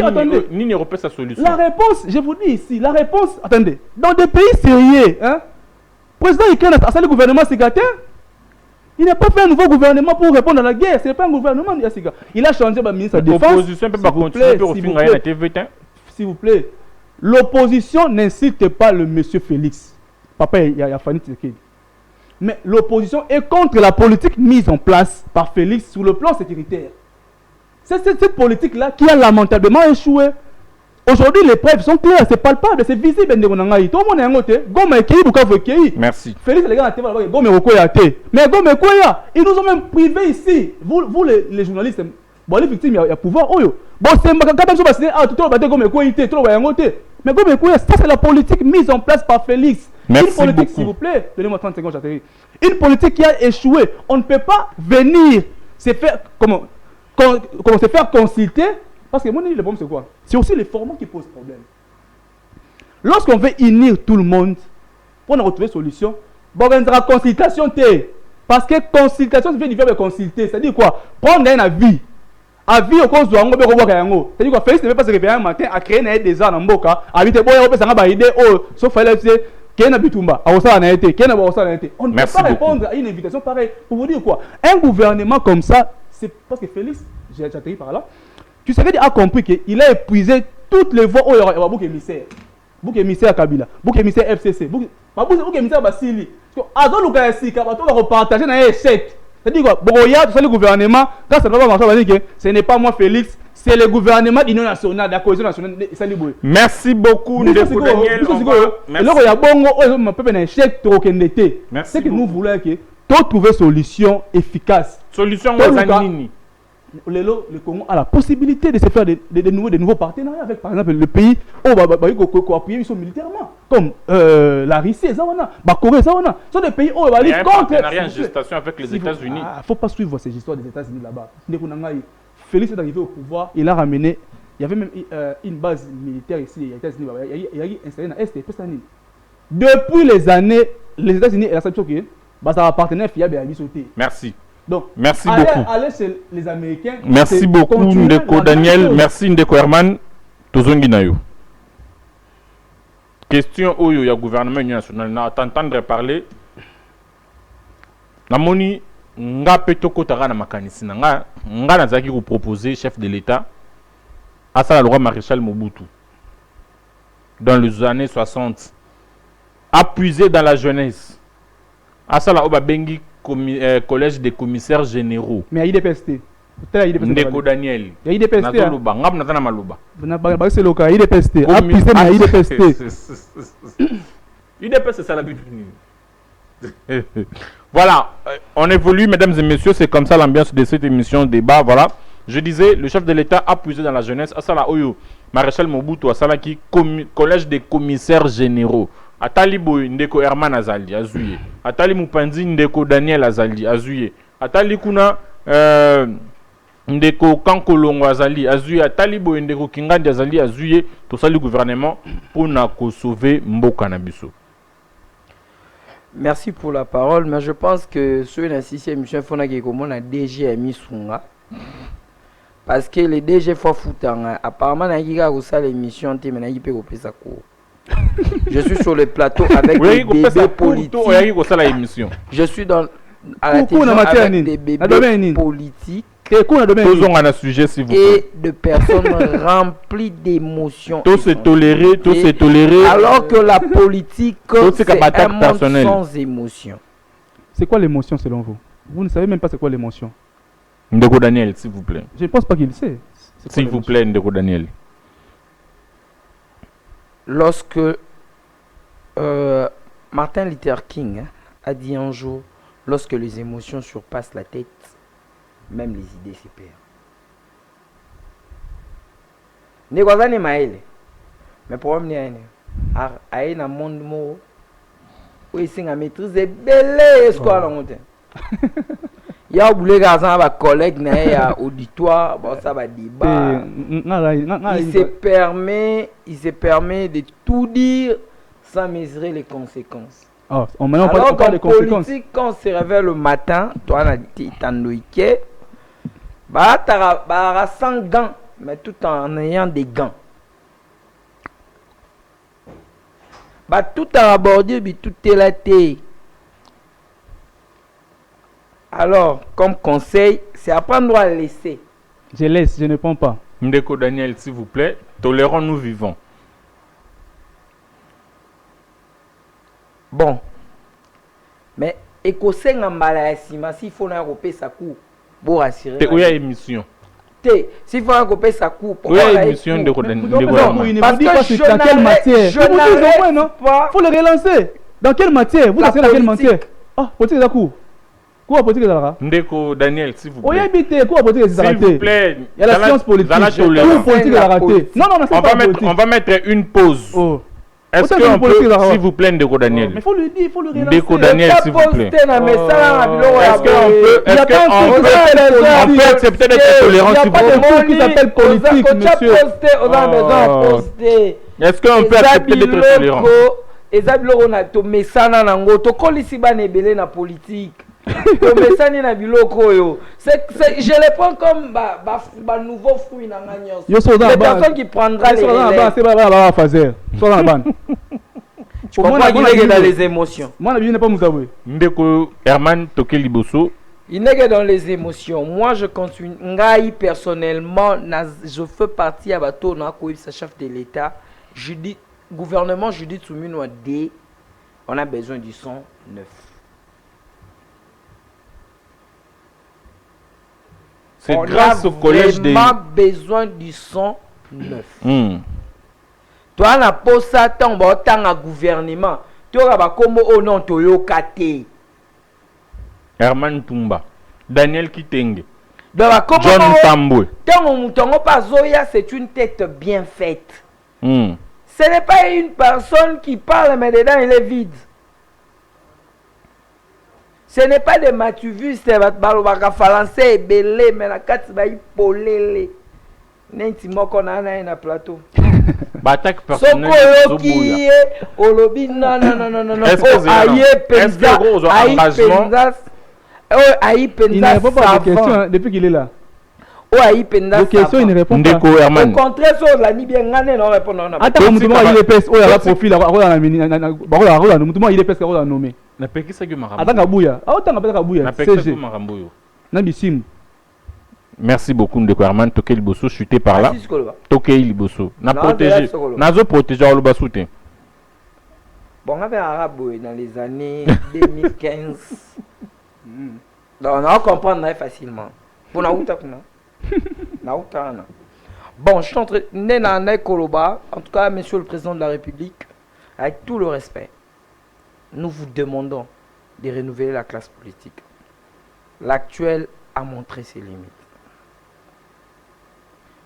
ni n'y aura pas sa solution. La réponse, je vous dis ici, la réponse, attendez, dans des pays sérieux, hein, président Ukraine a ça le gouvernement Sigatin. Il n'a pas fait un nouveau gouvernement pour répondre à la guerre. Ce n'est pas un gouvernement. Il a changé le ministre de la Défense. L'opposition ne peut pas continuer pour finir la TV. S'il vous plaît. L'opposition n'incite pas le monsieur Félix. Papa, il y a Fanny Tshisekedi. Mais l'opposition est contre la politique mise en place par Félix sur le plan sécuritaire. C'est cette politique-là qui a lamentablement échoué. Aujourd'hui, les preuves sont claires, c'est palpable, c'est visible. Tout le monde est en côté. Merci. Félix, les gars, mais ils nous ont même privés ici. Vous les journalistes, bon, les victimes, il y a pouvoir. Bon, c'est mais ça, c'est la politique mise en place par Félix. Merci une politique, beaucoup. S'il vous plaît, donnez-moi 30 secondes, j'atterris. Une politique qui a échoué. On ne peut pas venir se faire, comment se faire consulter. Parce que mon avis, le problème, c'est quoi? C'est aussi les formats qui posent problème. Lorsqu'on veut unir tout le monde, pour retrouver une solution, bon, on aura consultation. Parce que consultation, c'est différent de consulter. C'est-à-dire quoi? Prendre un avis. Avis au cause de l'ango, c'est-à-dire quoi? Félix ne peut pas se réveiller un matin à créer des arts en boca. Habiter, bon, on peut s'en idée, sauf fallait dire, qu'il y a un bitumba, on ne peut pas répondre à une invitation pareille. Pour vous dire quoi? Un gouvernement comme ça, c'est parce que Félix, j'ai atterri par là. Tu sais qu'il a compris qu'il a épuisé toutes les voies où il y aura beaucoup d'émissaires. Beaucoup d'émissaires à Kabila, beaucoup d'émissaires FCC, beaucoup d'émissaires à Basili. Parce qu'on va repartager dans un chèque. C'est-à-dire quoi? Bon, il y a tout ça le gouvernement, quand ça ne va pas marcher, ce n'est pas moi Félix, c'est le gouvernement de l'Union nationale, de la cohésion nationale. Merci beaucoup, Ndeko Daniel. Alors, il y a bon, peuple un chèque trop endetté. C'est que nous voulons que tout trouver solution efficace. Solution aux Anini. le Congo a la possibilité de se faire de nouveaux partenariats avec, par exemple, le pays où appuyer militairement, comme la Russie, la Corée, ce sont des pays où on va aller contre. Partenariat en gestation avec les États-Unis. Il ne faut pas suivre ces histoires des États-Unis là-bas. Félix est arrivé au pouvoir, il a ramené. Il y avait même une base militaire ici, aux États-Unis. Il y a installé dans l'Est. Depuis les années, les États-Unis et la sanction qui est, ça va partenaire fiable à sauter. Merci. Donc, merci beaucoup. Allez chez les Américains. Merci beaucoup, Ndeko Daniel. Merci, Ndeko Herman. Tozongi Nayo. Question où il y a gouvernement national. Na t'entendre parler. Na moni nga petoko tara na makanisi na nga nazaki ko proposer chef de l'État à ça le roi maréchal Mobutu dans les années 60 appuyer dans la jeunesse à ça la oba bengi collège des commissaires généraux mais il IDPST Ndeko Daniel il IDPST nazoluba ngap natana maluba ba c'est local IDPST appuyer na IDPST IDPST c'est la but. Voilà, on évolue, mesdames et messieurs, c'est comme ça l'ambiance de cette émission débat. Voilà, je disais, le chef de l'État a puisé dans la jeunesse. Asala Oyo, Maréchal Mobutu, Asala qui collège des commissaires généraux. Atali Boy, Ndeko Herman Azali, Azuye. Atali Mupandi, Ndeko Daniel Azali, Azuye. Atali Kuna, Ndeko Kankolongo Azali, Azuye. Atali Boy, Ndeko Kingandi Azali, Azuye. Tout ça, le gouvernement pour sauver Mboka Nabiso. Merci pour la parole, mais je pense que sur la 6e émission, il faut que la DG a mis Sunga. Parce que les DG font foutre. Apparemment, il y a l'émission, je suis sur le plateau avec des bébés politiques. Je suis à la télévision avec des bébés politiques. Sujet, s'il vous plaît. Et de personnes remplies d'émotions. Tout se tolérer. Alors que la politique, c'est un monde sans émotion. C'est quoi l'émotion selon vous? Vous ne savez même pas c'est quoi l'émotion. Ndeko Daniel, s'il vous plaît. Je ne pense pas qu'il sait. S'il vous plaît, Ndeko Daniel. Lorsque Martin Luther King a dit un jour, lorsque les émotions surpassent la tête, même les idées se perdent. Négozane maele. Mais problème n'est pas. Aïe na monde mo. Oui, c'est une maîtrise belle square en montagne. Il y a oublié gazan avec collègues na auditoire, bon ça va débat. Il se permet de tout dire sans mesurer les conséquences. Oh, alors qu'en politique, quand on se réveille le matin, toi on a dit tandoïke. Bah, sans gants, mais tout en ayant des gants. Bah, tout en abordé, mais tout est là. Alors, comme conseil, c'est apprendre à laisser. Je laisse, je ne prends pas. Ndeko Daniel, s'il vous plaît, tolérons, nous vivons. Bon. Mais, écossais en malayasima, s'il faut un repère sa cour. Pour assurer. Où y a émission? S'il faut couper sa coupe. Où y a émission de parce que dans quelle matière? Il faut le relancer. Dans quelle matière? Vous savez dans quelle matière? Ah, politique de la cour. Quoi politique de la cour? Ndeko Daniel, s'il vous plaît. Quoi politique de la s'il vous plaît. Il y a la science politique. Quoi politique de la rater? Non, on va mettre une pause. Est-ce qu'on peut, s'il vous plaît, Ndeko Daniel? Mais il faut le dire, il faut le relancer. Ndeko Daniel, s'il vous plaît. Est-ce qu'on peut accepter d'être tolérant, s'il vous plaît? Qui s'appelle politique, monsieur. Est-ce qu'on peut accepter d'être tolérant? Je les prends comme nouveau fruit. Les personnes qui prendront les relais. Tu comprends qu'il est dans les émotions. Moi, je n'ai pas Moussaoui. Ndeko Herman Toké Liboso. Il n'est que dans les émotions. Moi, je continue. Ngaï, personnellement, je fais partie à bateau, sa chef de l'État. Je dis, gouvernement Judith Soumino D, on a besoin du son neuf. C'est grâce au collège des... On a besoin du son neuf. Toi, on a posé ça tant à gouvernement. Tu as comme au nom de Yokate. Herman Tumba. Daniel Kitenge. Donc, comment John Tambwe. c'est une tête bien faite. Hmm. Ce n'est pas une personne qui parle, mais dedans il est vide. Ce n'est pas des matuvus, c'est des français belé, mais la carte va y polele. Nenti moko na na plateau. Batak personnel. Olobi non. Est-ce que gros engagement? Il ne répond pas à des questions depuis qu'il est là. Les questions, il ne répond pas. Au contraire, ça, la ni bien gagné, non répond non. Attends, il est pèse. Oh, il a profil. Il est pèse. Nommé. Na peki sa gumara. Attends, Kabouya. Ah, autant que Kabouya. Na peki sa gumaramboyo. Nabisim. Merci beaucoup Ndeko Herman. Toke Liboso chuté par là. Toke Liboso. Na protégé. Nazo protégé au Lubasouté. Bon, on avait arabe dans les années 2015. Donc, on va comprendre facilement. Pour na outa kuna. Na outa na. Bon, je suis en train de Koloba. En tout cas, monsieur le président de la République, avec tout le respect, nous vous demandons de renouveler la classe politique. L'actuel a montré ses limites.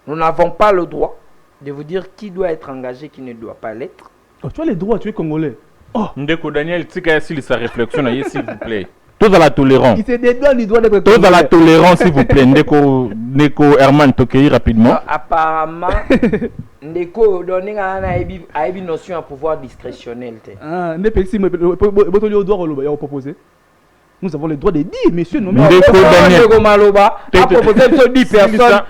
Nous n'avons pas le droit de vous dire qui doit être engagé, qui ne doit pas l'être. Oh, tu as les droits, tu es congolais. Oh. Ndeko Daniel, tu sais sa réflexion, s'il vous plaît. Tous à la tolérance. Il se dédouane du droit d'être congolais. Tous à la tolérance, s'il vous plaît. Ndeko Herman Tokei rapidement. Apparemment, Ndeko donne une notion à pouvoir discrétionnel. Ah, nous avons le droit de dire, monsieur, non, Ndeko Daniel Maloba a proposé de 10 personnes.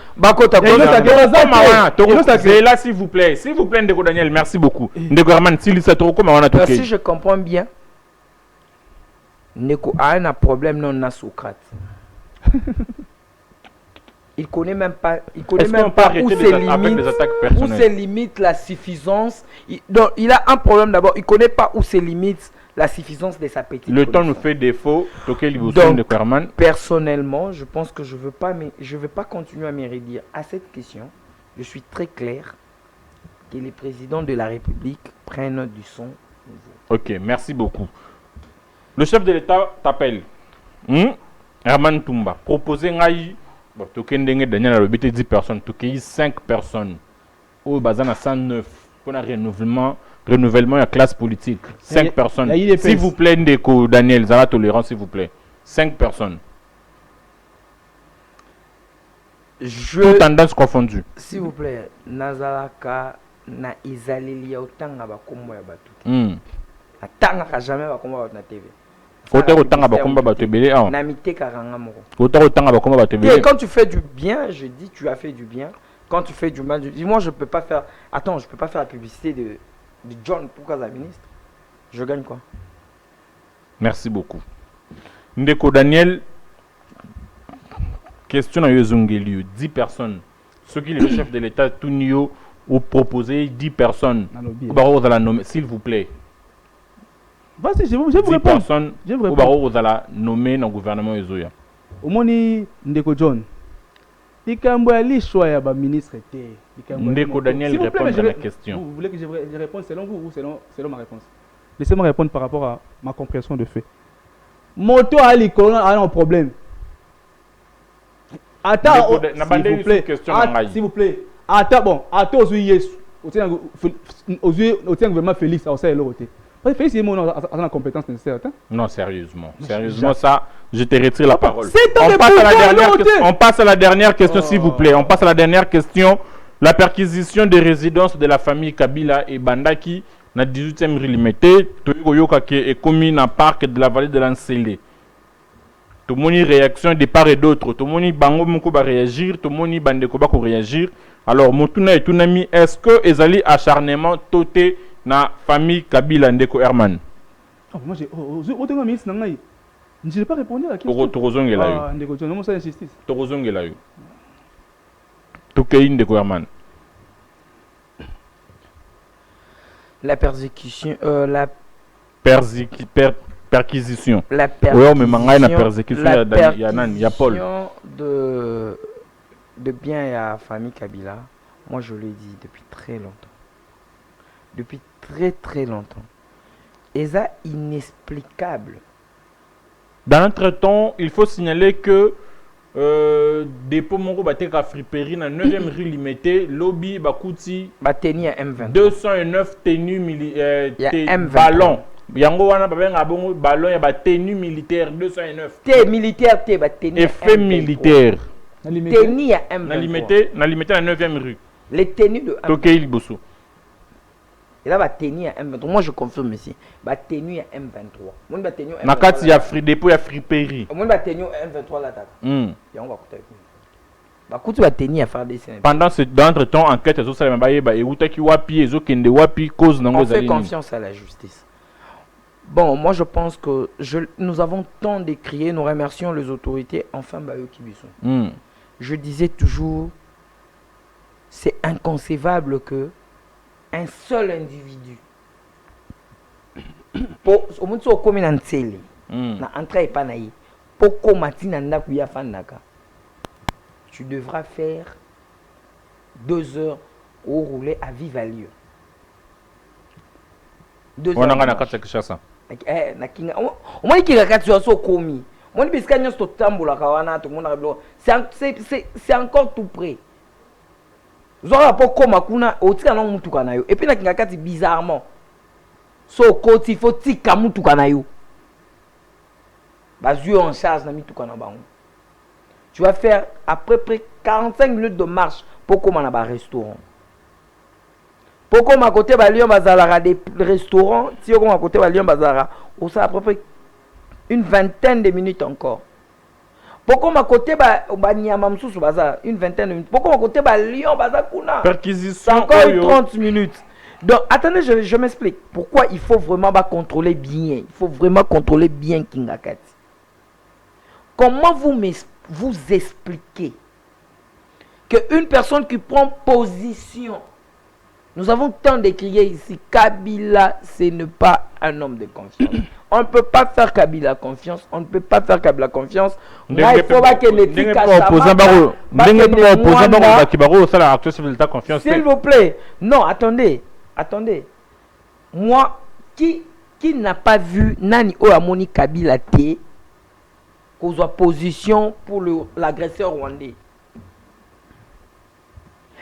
C'est là, s'il vous plaît. S'il vous plaît, Ndeko Daniel, merci beaucoup. Ndeko Herman, si je comprends bien, Ndeko a un problème non à Socrate. Il connaît même pas, où se limite la suffisance. Donc, il a un problème d'abord, il connaît pas où se limite la suffisance de sa petite. Le temps nous fait défaut. Donc, personnellement, je pense que je veux pas continuer à me redire à cette question. Je suis très clair que les présidents de la République prennent du son nouveau. Ok, merci beaucoup. Le chef de l'État t'appelle. Herman Tumba. Proposez Ngaï. Bon, Daniel a 10 personnes. 5 personnes. Au Bazana 109. Pour un renouvellement de la classe politique. 5 personnes. S'il vous plaît, Ndeko Daniel, Zara tolérance, s'il vous plaît. 5 personnes. Toutes tendances confondues. S'il vous plaît, Nazalaka na izalili otanga bakombo ya batuti. Atanga jamais bakombo na TV. Quand tu fais du bien, je dis tu as fait du bien. Quand tu fais du mal, je dis moi je peux pas faire. Attends, je peux pas faire la publicité de John pour la ministre. Je gagne quoi? Merci beaucoup. Ndeko Daniel, question à Yozungeliu, 10 personnes. Ce qui est le chef de l'État Tunio ou proposé 10 personnes. S'il vous plaît. Vas-y, je vous réponds. Personnes vous allez nommer dans le gouvernement Ezoya. Au moni Ndeko John. Likambo ali choix ya ba ministre té. Ndeko Daniel répond à la question. Vous voulez que je réponde selon vous ou selon ma réponse? Laissez-moi répondre par rapport à ma compréhension de fait. Moto ali corona a un problème. Attends, s'il vous plaît. Attends, bon, attends aux Yesu. Au gouvernement Félix, ça est l'autre. Félix, il a la compétence nécessaire. Non, sérieusement. Sérieusement, ça, je te retire la parole. On passe à la dernière question, s'il vous plaît. On passe à la dernière question. La perquisition des résidences de la famille Kabila et Bandaki, na 18e limité, Toyoka qui est commis dans le parc de la vallée de l'Ancélé. Tout le monde réaction de part et d'autre. Tout le monde bango moko va réagir, tout le monde bandeko va réagir. Alors, Motuna et Tunami, est-ce que Ezali acharnement toté na famille Kabila Ndeko Herman? Moi j'ai ministre nangai. Je n'ai pas répondu à la question. Torozongela yo. Ndeko John, non ça insiste. Torozongela yo. Tokei Ndeko Herman. La persécution perquisition. La perquisition de bien à la famille Kabila, moi je l'ai dit depuis très longtemps. Depuis très longtemps. Et ça, inexplicable. Dans l'entretemps, il faut signaler que dépôt moko bateka friperie na 9e rue Limité lobby bakuti bateni ya M23 209 tenues Ya M23. ballon yango wana babenga bongo ballon ya ba tenue militaire 209 te militaire te bateni ya effet M23. militaire Teni ya M23 na limité na 9e rue les tenues de M23 Tokei Liboso. et là bateni ya M23 moi je confirme ici bateni ya M23 mon bateni ya M23 Na kati ya dépôt ya friperie mon bateni ya M23 la tata yango bakuta bakuti bateni ya FARDC. Pendant ce d'entre-temps enquête zo sala bayeba eutaki wapi ezokende wapi cause nango on fait ezali confiance à la justice. Bon, moi je pense que nous avons tant décrié, nous remercions les autorités, enfin Bayo Kibiso. Je disais toujours, c'est inconcevable que un seul individu, au moins au commun en télé, na entrée et panaï, pour commater nanda kuya fanaka, tu devras faire 2 heures au rouler à vive allure. 2 on heures. a na kati ya Kinshasa. Na kinga omoni kinga kati ya so komi moni bisika nyonso totambolaka wana tomonaka biloko c'est encore tout près zoka po koma kuna otika na mutuka na yo et puis na kinga kati bizarrement so koti faut tika mutuka na yo bazui en charge na mituka na bango tu vas faire à peu près 45 minutes de marche pour koma na ba restaurant. Pourquoi à côté de Lyon Bazara des restaurants, si on à côté de Lyon Bazara, on sait à peu près une vingtaine de minutes encore. Pourquoi à côté de Niamamsous Bazar, une vingtaine de minutes. Pourquoi à côté de Lyon Bazar Kuna, Perquisition encore 30 minutes. Donc attendez, je m'explique. Pourquoi il faut vraiment contrôler bien. Il faut vraiment contrôler bien Kingakati. Comment vous expliquez qu'une personne qui prend position. Nous avons tant décrié ici, Kabila, ce n'est pas un homme de confiance. On ne peut pas faire Kabila confiance. On ne peut pas faire Kabila confiance. Il faut pas que les s'il vous plaît. Non, attendez. Moi, qui n'a pas vu Nani Oamoni Kabila T, qu'on soit position pour l'agresseur rwandais?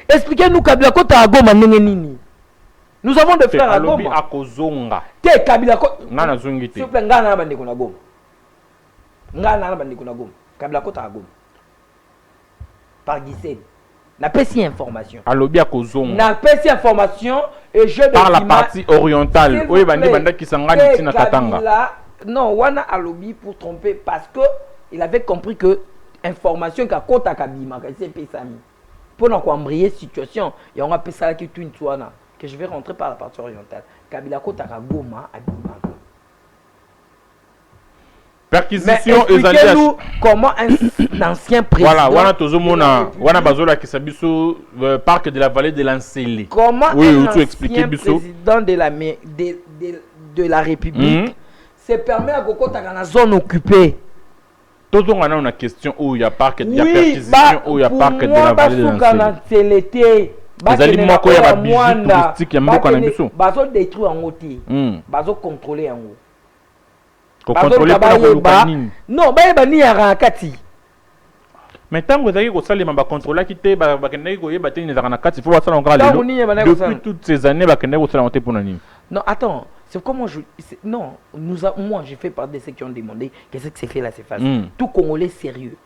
Expliquez-nous Kabila Kota à Goma nini. Nous avons des frères à Goma. Te Kabila Kota. Ngana zungi te. S'il vous plaît, ngana bande kuna Goma. Ngana bande kuna Goma. Kabila Kota à Goma. Par Guissène. N'a pas si information. Alobi à Kozonga. N'a pas si information et je par la partie orientale. Oui, bandi banda qui s'engage ici na Katanga. Non, wana alobi pour tromper parce que il avait compris que information ka Kota Kabima ka c'est pesami. Pour nous embrayer situation, il y a un peu ça qui est une toile que je vais rentrer par la partie orientale. Kabila Kota Goma à Bima. Perquisition expliquez-nous comment un ancien président. Voilà, wana tozomona, wana bazola qui sabiso parc de la vallée de l'Ancélé. Comment un ancien président de la République se permet à Kota dans la zone occupée. Tout le monde a une question où il y a parc de la perquisition, où il y a parc de la vallée de l'Ancélé. Vous allez moi quoi il y a bijou touristique, il y a beaucoup de bijoux. Bazo détruire en ôté. Bazo contrôler en haut. Contrôler par le canine. Non, ba ni ya kati. Mais tant que vous avez contrôlé ma contrôler qui te ba kende ko yeba te ni za na kati, il faut voir ça encore là. Depuis toutes ces années ba kende ko sala monter pour nani. Non, attends. C'est comment non, moi j'ai fait partie de ceux qui ont demandé qu'est-ce que c'est fait là, c'est facile. Tout Congolais sérieux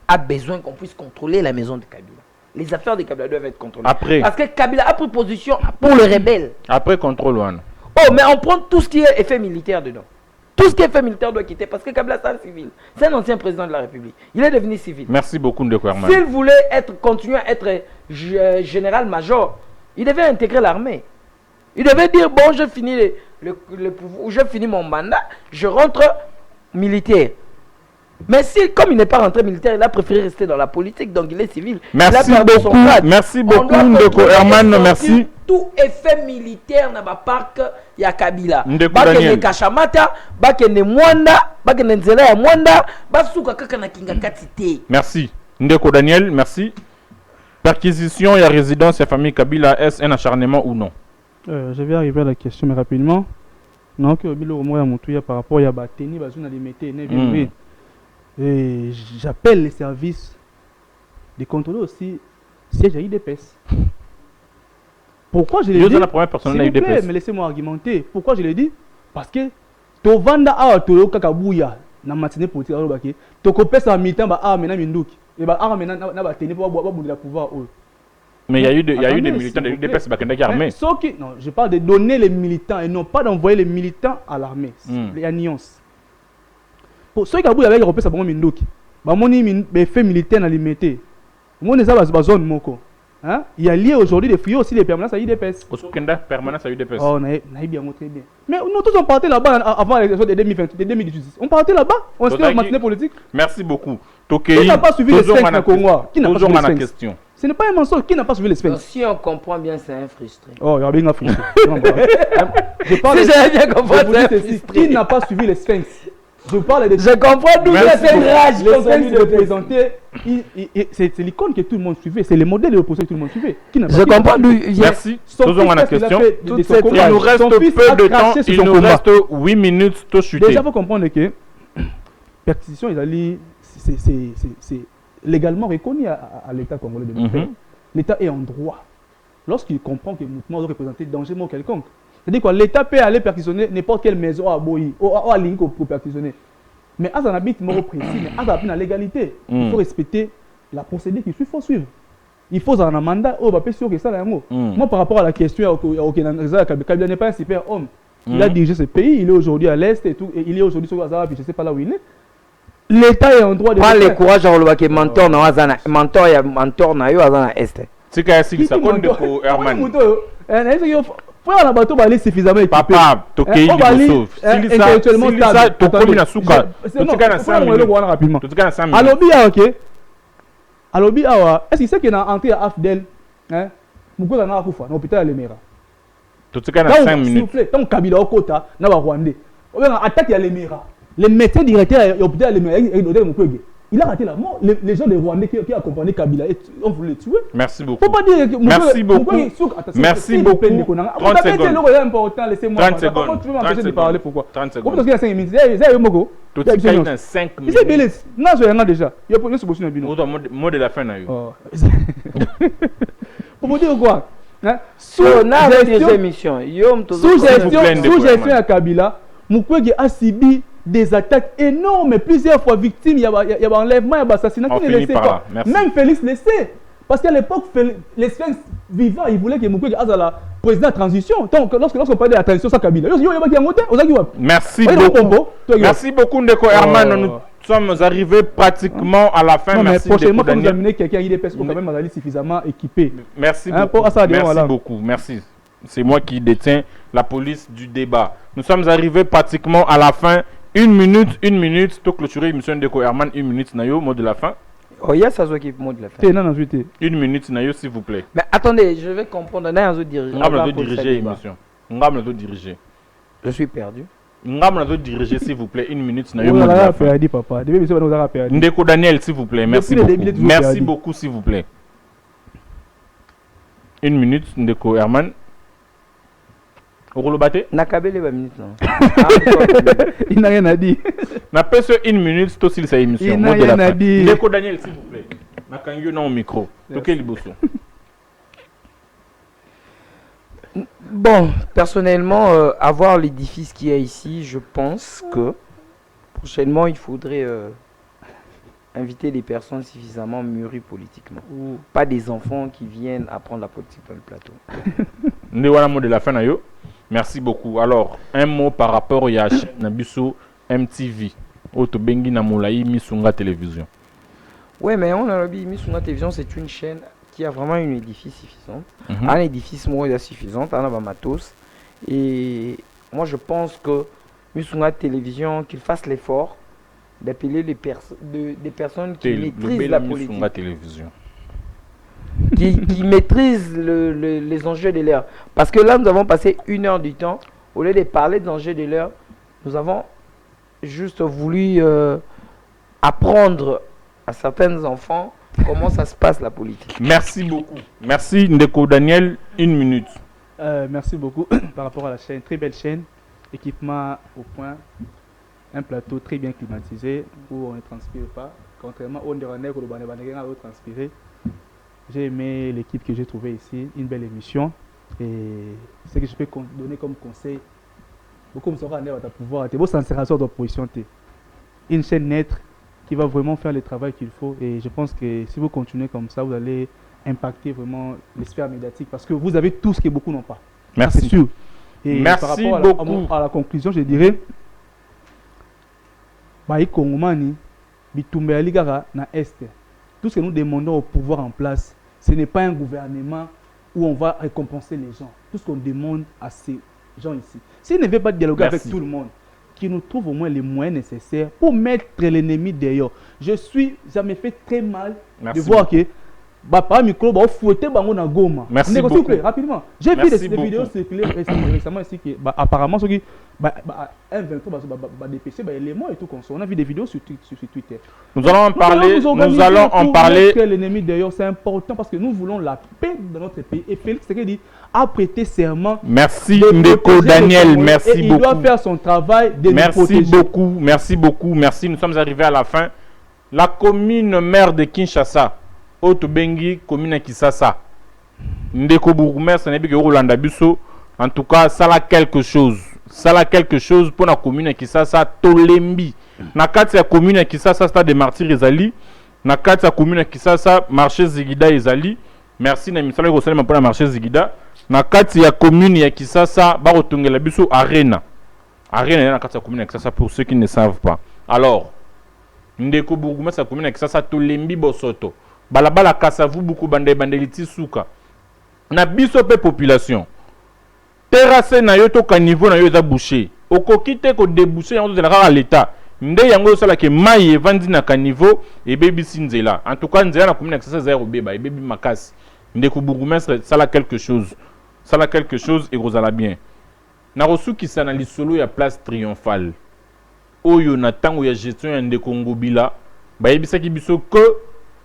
a besoin qu'on puisse contrôler la maison de Kabila. Les affaires de Kabila doivent être contrôlées. Après. Parce que Kabila a pris position pour le rebelle. Après contrôle one. Oh, mais on prend tout ce qui est effet militaire dedans. Tout ce qui est effet militaire doit quitter parce que Kabila c'est un civil. C'est un ancien président de la République. Il est devenu civil. Merci beaucoup Ndeko Herman. S'il voulait continuer à être général-major, il devait intégrer l'armée. Il devait dire bon, je finis je finis mon mandat, je rentre militaire. Mais si, comme il n'est pas rentré militaire, il a préféré rester dans la politique, donc il est civil. Merci beaucoup, merci beaucoup, Ndeko Herman, merci. Tout effet militaire n'a pas parc ya Kabila. Daniel. Kashamata, bakene Mwanda, bakene Nzela ya Mwanda, basuka kaka na kinga katite. Merci. Ndeko Daniel, merci. Perquisition et résidence et famille Kabila, est-ce un acharnement ou non? Je vais arriver à la question mais rapidement. Non, que Bilo Moya Moutouya par rapport à Bateni, Bazuna Limité, Et j'appelle les services de contrôler aussi siège à IDPS. Pourquoi je l'ai dit? La première personne S'il à vous plaît, UDPS. mais laissez-moi argumenter. Pourquoi je l'ai dit? Parce que Tovanda a Tolo Kakabouya, na matinée politique, tu copes un militant, maintenant Mindouk. Et maintenant, na tenu pour le pouvoir. Mais il y a eu des Attendez, militants de s'il vous l'UDPS plaît. qui armés. Non, je parle de donner les militants et non pas d'envoyer les militants à l'armée. Il y a nuance. Pour ceux qui ont avec l'Europe, ça va Mindouk. Les faits militaires dans l'immédiat. Moi, on est dans zone Moko. Il y a lié aujourd'hui des fuyaux aussi des permanences à IDPS. Au Sokenda, permanence à UDPS. Oh, on a bien montré bien. Mais nous tous on partait là-bas avant l'élection de 2018. On partait là-bas, on s'était en matinée politique. Merci beaucoup. Qui n'a pas suivi les Sphinx Congois? Qui n'a pas suivi les Sphinx? Question. Ce n'est pas un mensonge. Qui n'a pas suivi les Sphinx? Si on comprend bien, c'est un frustré. Oh, il y a bien un frustré. Je parle Si j'avais bien compris, c'est un ceci. frustré. Qui n'a pas suivi les Sphinx? Je parle de... Je comprends d'où vient cette rage. Les Sphinx représentés, c'est l'icône que tout le monde suivait. C'est le modèle de l'opposition que tout le monde suivait. Je comprends d'où vient. Merci. Posons la question. Il nous reste Son fils peu a de craché temps. sur Il son nous combat. reste 8 minutes. Tout chuter. Déjà, il faut comprendre que perquisition, c'est légalement reconnu à l'État congolais de le faire. L'État est en droit. Lorsqu'il comprend que le mouvement doit représenter danger mort quelconque. C'est-à-dire que l'État peut aller perquisitionner n'importe quelle maison à Boyi, à Lingue pour perquisitionner. Mais à un habit mort précis, mais à la légalité, il faut respecter la procédure qu'il faut suivre. Il faut un mandat, on va pas sûr que ça là. Moi, par rapport à la question, Kabila n'est pas un super homme. Il a dirigé ce pays, il est aujourd'hui à l'Est et tout, et il est aujourd'hui sur Gaza, puis je ne sais pas là où il est. L'État est en droit de. Pas le courage à le que mentor na wazana, mentor ya mentor na yo azana est. C'est qu'à ce ça compte de ko Herman. Faut la bateau aller suffisamment équipé. Papa, tokei liboso. Si ça tokomi na suka. Tu kana 5 minutes rapidement. Tu kana 5 minutes. Alobi OK. Alobi awa, est-ce que c'est qu'il a entré à Afdel hein? Muko na kufa na hôpital ya Lemera. Tu kana 5 minutes. S'il vous plaît, donc Kabila okota na ba Rwandais. On va attaquer à Lemera. Les médecins directeurs de l'hôpital de Lemera, il a raté la mort. Les gens des Rwandais qui accompagnaient Kabila, on voulait le tuer. Merci beaucoup. Faut pas dire que merci beaucoup. Merci beaucoup. 30 secondes. 30 secondes. Tu veux m'empêcher de parler pourquoi? 30 secondes. Parce qu'il y a 5 minutes. Il y a Moko. Tout de suite, il y a 5 minutes. C'est Bélis. Non, je l'ai déjà. Il y a pas de solution à Bino. Mot de la fin. Pour vous dire quoi? Sous gestion à Kabila, Mukwege a subi des attaques énormes, plusieurs fois victime, il y a enlèvement, il y a assassinat. Même Félix laissé. Parce qu'à l'époque, les Sphinx vivants, ils voulaient que Mukwege soit la président de transition. Donc, lorsqu'on parlait de la transition, ça Kabila. Merci beaucoup. Merci beaucoup, Ndeko Herman. Nous sommes arrivés pratiquement à la fin. Non, merci mais prochainement, Ndeko vous amener quelqu'un à IDPS pour quand même aller suffisamment équipé. Merci beaucoup. Merci beaucoup. Merci. C'est moi qui détiens la police du débat. Nous sommes arrivés pratiquement à la fin. Une minute. Tout clôturer l'émission de Ndeko Herman. 1 minute, Nayo, mot de la fin. Oh, il y a ça qui mot de la fin. Non, 1 minute, Nayo, s'il vous plaît. Mais attendez, je vais comprendre. On a diriger l'émission. Je suis perdu. Diriger, s'il vous plaît. 1 minute, Nayo. On a perdu, papa. Ndeko Daniel, s'il vous plaît. Merci beaucoup. Merci beaucoup, s'il vous plaît. 1 minute, Ndeko Herman. Nakabele va minute non. Il n'a rien à dire. N'a pas ce 1 minute, c'est aussi sa émission. Il n'a rien à dire. Ndeko Daniel, s'il vous plaît. Nakangyo non au micro. Toké liboso. Bon, personnellement, avoir l'édifice qu'il y a ici, je pense que prochainement, il faudrait inviter des personnes suffisamment mûries politiquement. Pas des enfants qui viennent apprendre la politique dans le plateau. Ndewala mot de la fin, Nayo. Merci beaucoup. Alors, un mot par rapport à Nabiso MTV. Auto Bengi Namulaï Misunga Télévision. Oui, mais on a dit Misunga Télévision, c'est une chaîne qui a vraiment une édifice suffisante. Un édifice moins suffisant, un matos. Et moi, je pense que Misunga Télévision, qu'il fasse l'effort d'appeler des personnes qui maîtrisent la politique. Misunga Télévision. qui maîtrisent les enjeux de l'heure. Parce que là, nous avons passé 1 heure du temps. Au lieu de parler des enjeux de l'heure, nous avons juste voulu apprendre à certains enfants comment ça se passe la politique. Merci beaucoup. Merci Ndeko Daniel. 1 minute. Merci beaucoup par rapport à la chaîne. Très belle chaîne. Équipement au point. un plateau très bien climatisé où on ne transpire pas. Contrairement au Nderanek où le Banébandé a transpiré. J'ai aimé l'équipe que j'ai trouvée ici, une belle émission. Et ce que je peux donner comme conseil, beaucoup de gens vont pouvoir être sans sération d'opposition. Une chaîne nette qui va vraiment faire le travail qu'il faut. Et je pense que si vous continuez comme ça, vous allez impacter vraiment les sphères médiatiques parce que vous avez tout ce que beaucoup n'ont pas. Merci. C'est sûr. Et merci par rapport beaucoup. à la conclusion, je dirais, tout ce que nous demandons au pouvoir en place, ce n'est pas un gouvernement où on va récompenser les gens. Tout ce qu'on demande à ces gens ici. S'ils ne veulent pas dialoguer avec tout le monde, qu'ils nous trouvent au moins les moyens nécessaires pour mettre l'ennemi derrière. Ça me fait très mal de voir que par micro, fouetter bango na goma. Merci beaucoup. Rapidement. J'ai vu des vidéos circuler récemment ici que apparemment ceux qui un 23 dépêcher éléments et tout comme ça. On a vu des vidéos sur Twitter. Nous allons en parler. Nous allons en parler. L'ennemi d'ailleurs, c'est important parce que nous voulons la paix dans notre pays. Et Félix Tshisekedi a prêté serment. Merci Ndeko Daniel, merci beaucoup. Il doit faire son travail de nous protéger. Merci beaucoup. Nous sommes arrivés à la fin. La commune maire de Kinshasa, Otobengi, commune Kisasa. Ndeko bourgmestre n'est pas Rolanda Busso. En tout cas, ça a quelque chose. Pour la commune Kisasa Tolembi. Na kati ya commune Kisasa stade de martyrs ezali. Na kati ya commune Kisasa marché Zigida ezali. Merci na misala ko salema pour marché Zigida. Na kati ya commune ya Kisasa ba rotongela biso arena. Arena na kati ya commune Kisasa pour ceux qui ne savent pas. Alors, Ndeko bourgmestre ya commune Kisasa Tolembi Bosoto. Balabala Kasavu buku bandeliti suka. Na biso pe population. Terrasse na yo to ka niveau na yo za boucher. Okokite ko déboucher yango de la l'état. Nde yango sala ke mai evandi na ka niveau et baby sinzela. En tout cas nzela na commune Kisasa za robeba et baby makasi. Ndeko bourgmestre sala quelque chose. Et rozala bien. Na rosuki sana lisolo ya place triomphale. Oyo na tango ya gestion ya Ndeko Ngobila, ba yebisaki biso que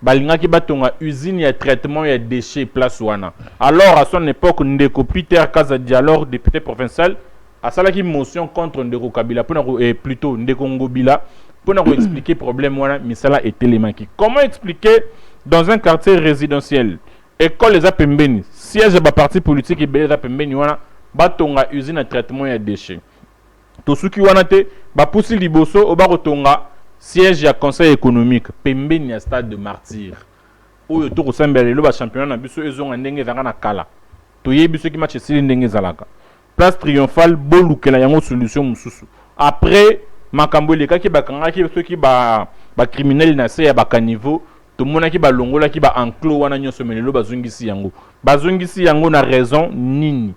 balingaki batonga usine ya traitement ya déchets place wana. Alors à son époque Ndeko Peter Kazadi, alors député provincial, a salaki motion contre Ndeko Kabila plutôt Ndeko Ngobila pour nous expliquer problème wana misala et télémaki. Comment expliquer dans un quartier résidentiel école les apembeni siège ba parti politique et les apembeni wana batonga usine ya traitement ya déchets. To suki wana te ba pousi liboso o ba rotonga siège ya conseil économique pembeni ya stade de martyrs oyo to ko sambela lo ba championnat na biso ezonga ndenge zanga na kala to yebi biso ki match sili ndenge zalaka place triomphale bolukela yango solution mususu après makambo le kaki bakanga ki biso ki ba criminel na se ya ba caniveau to mona ki ba longola ki ba enclos wana nyoso menelo bazungisi yango na raison nini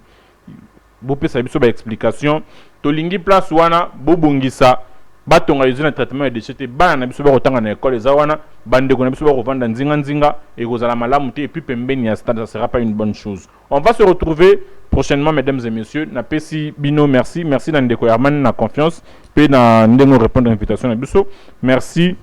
bo pesa biso ba explication to lingi place wana bobongisa batonga usine traitement de déchets bana na biso ba kotanga na école za wana bande ko na biso ba kovanda nzinga et kozala malamu te et puis pembeni ya stade ça sera pas une bonne chose. On va se retrouver prochainement mesdames et messieurs na pesi bino merci na Ndeko Herman na confiance pe na ndengo répondre à l'invitation na biso merci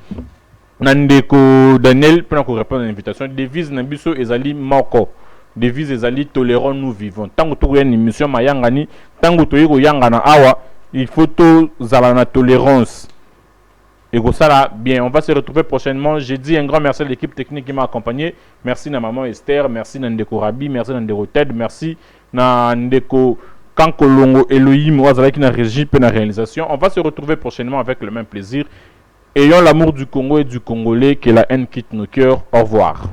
na Ndeko Daniel pe na ko répondre à l'invitation devise na biso ezali moko devise ezali tolérons nous vivons tango to ya émission mayangani tango to yiko yangana awa il faut tout la tolérance. Et ça bien, on va se retrouver prochainement. J'ai dit un grand merci à l'équipe technique qui m'a accompagné. Merci à maman Esther, merci à Ndeko Rabi, merci à Ndeko Ted, merci à Ndeko Kankolongo Elohim, Ouazala qui n'a régi pour la réalisation. On va se retrouver prochainement avec le même plaisir. Ayons l'amour du Congo et du Congolais, que la haine quitte nos cœurs. Au revoir.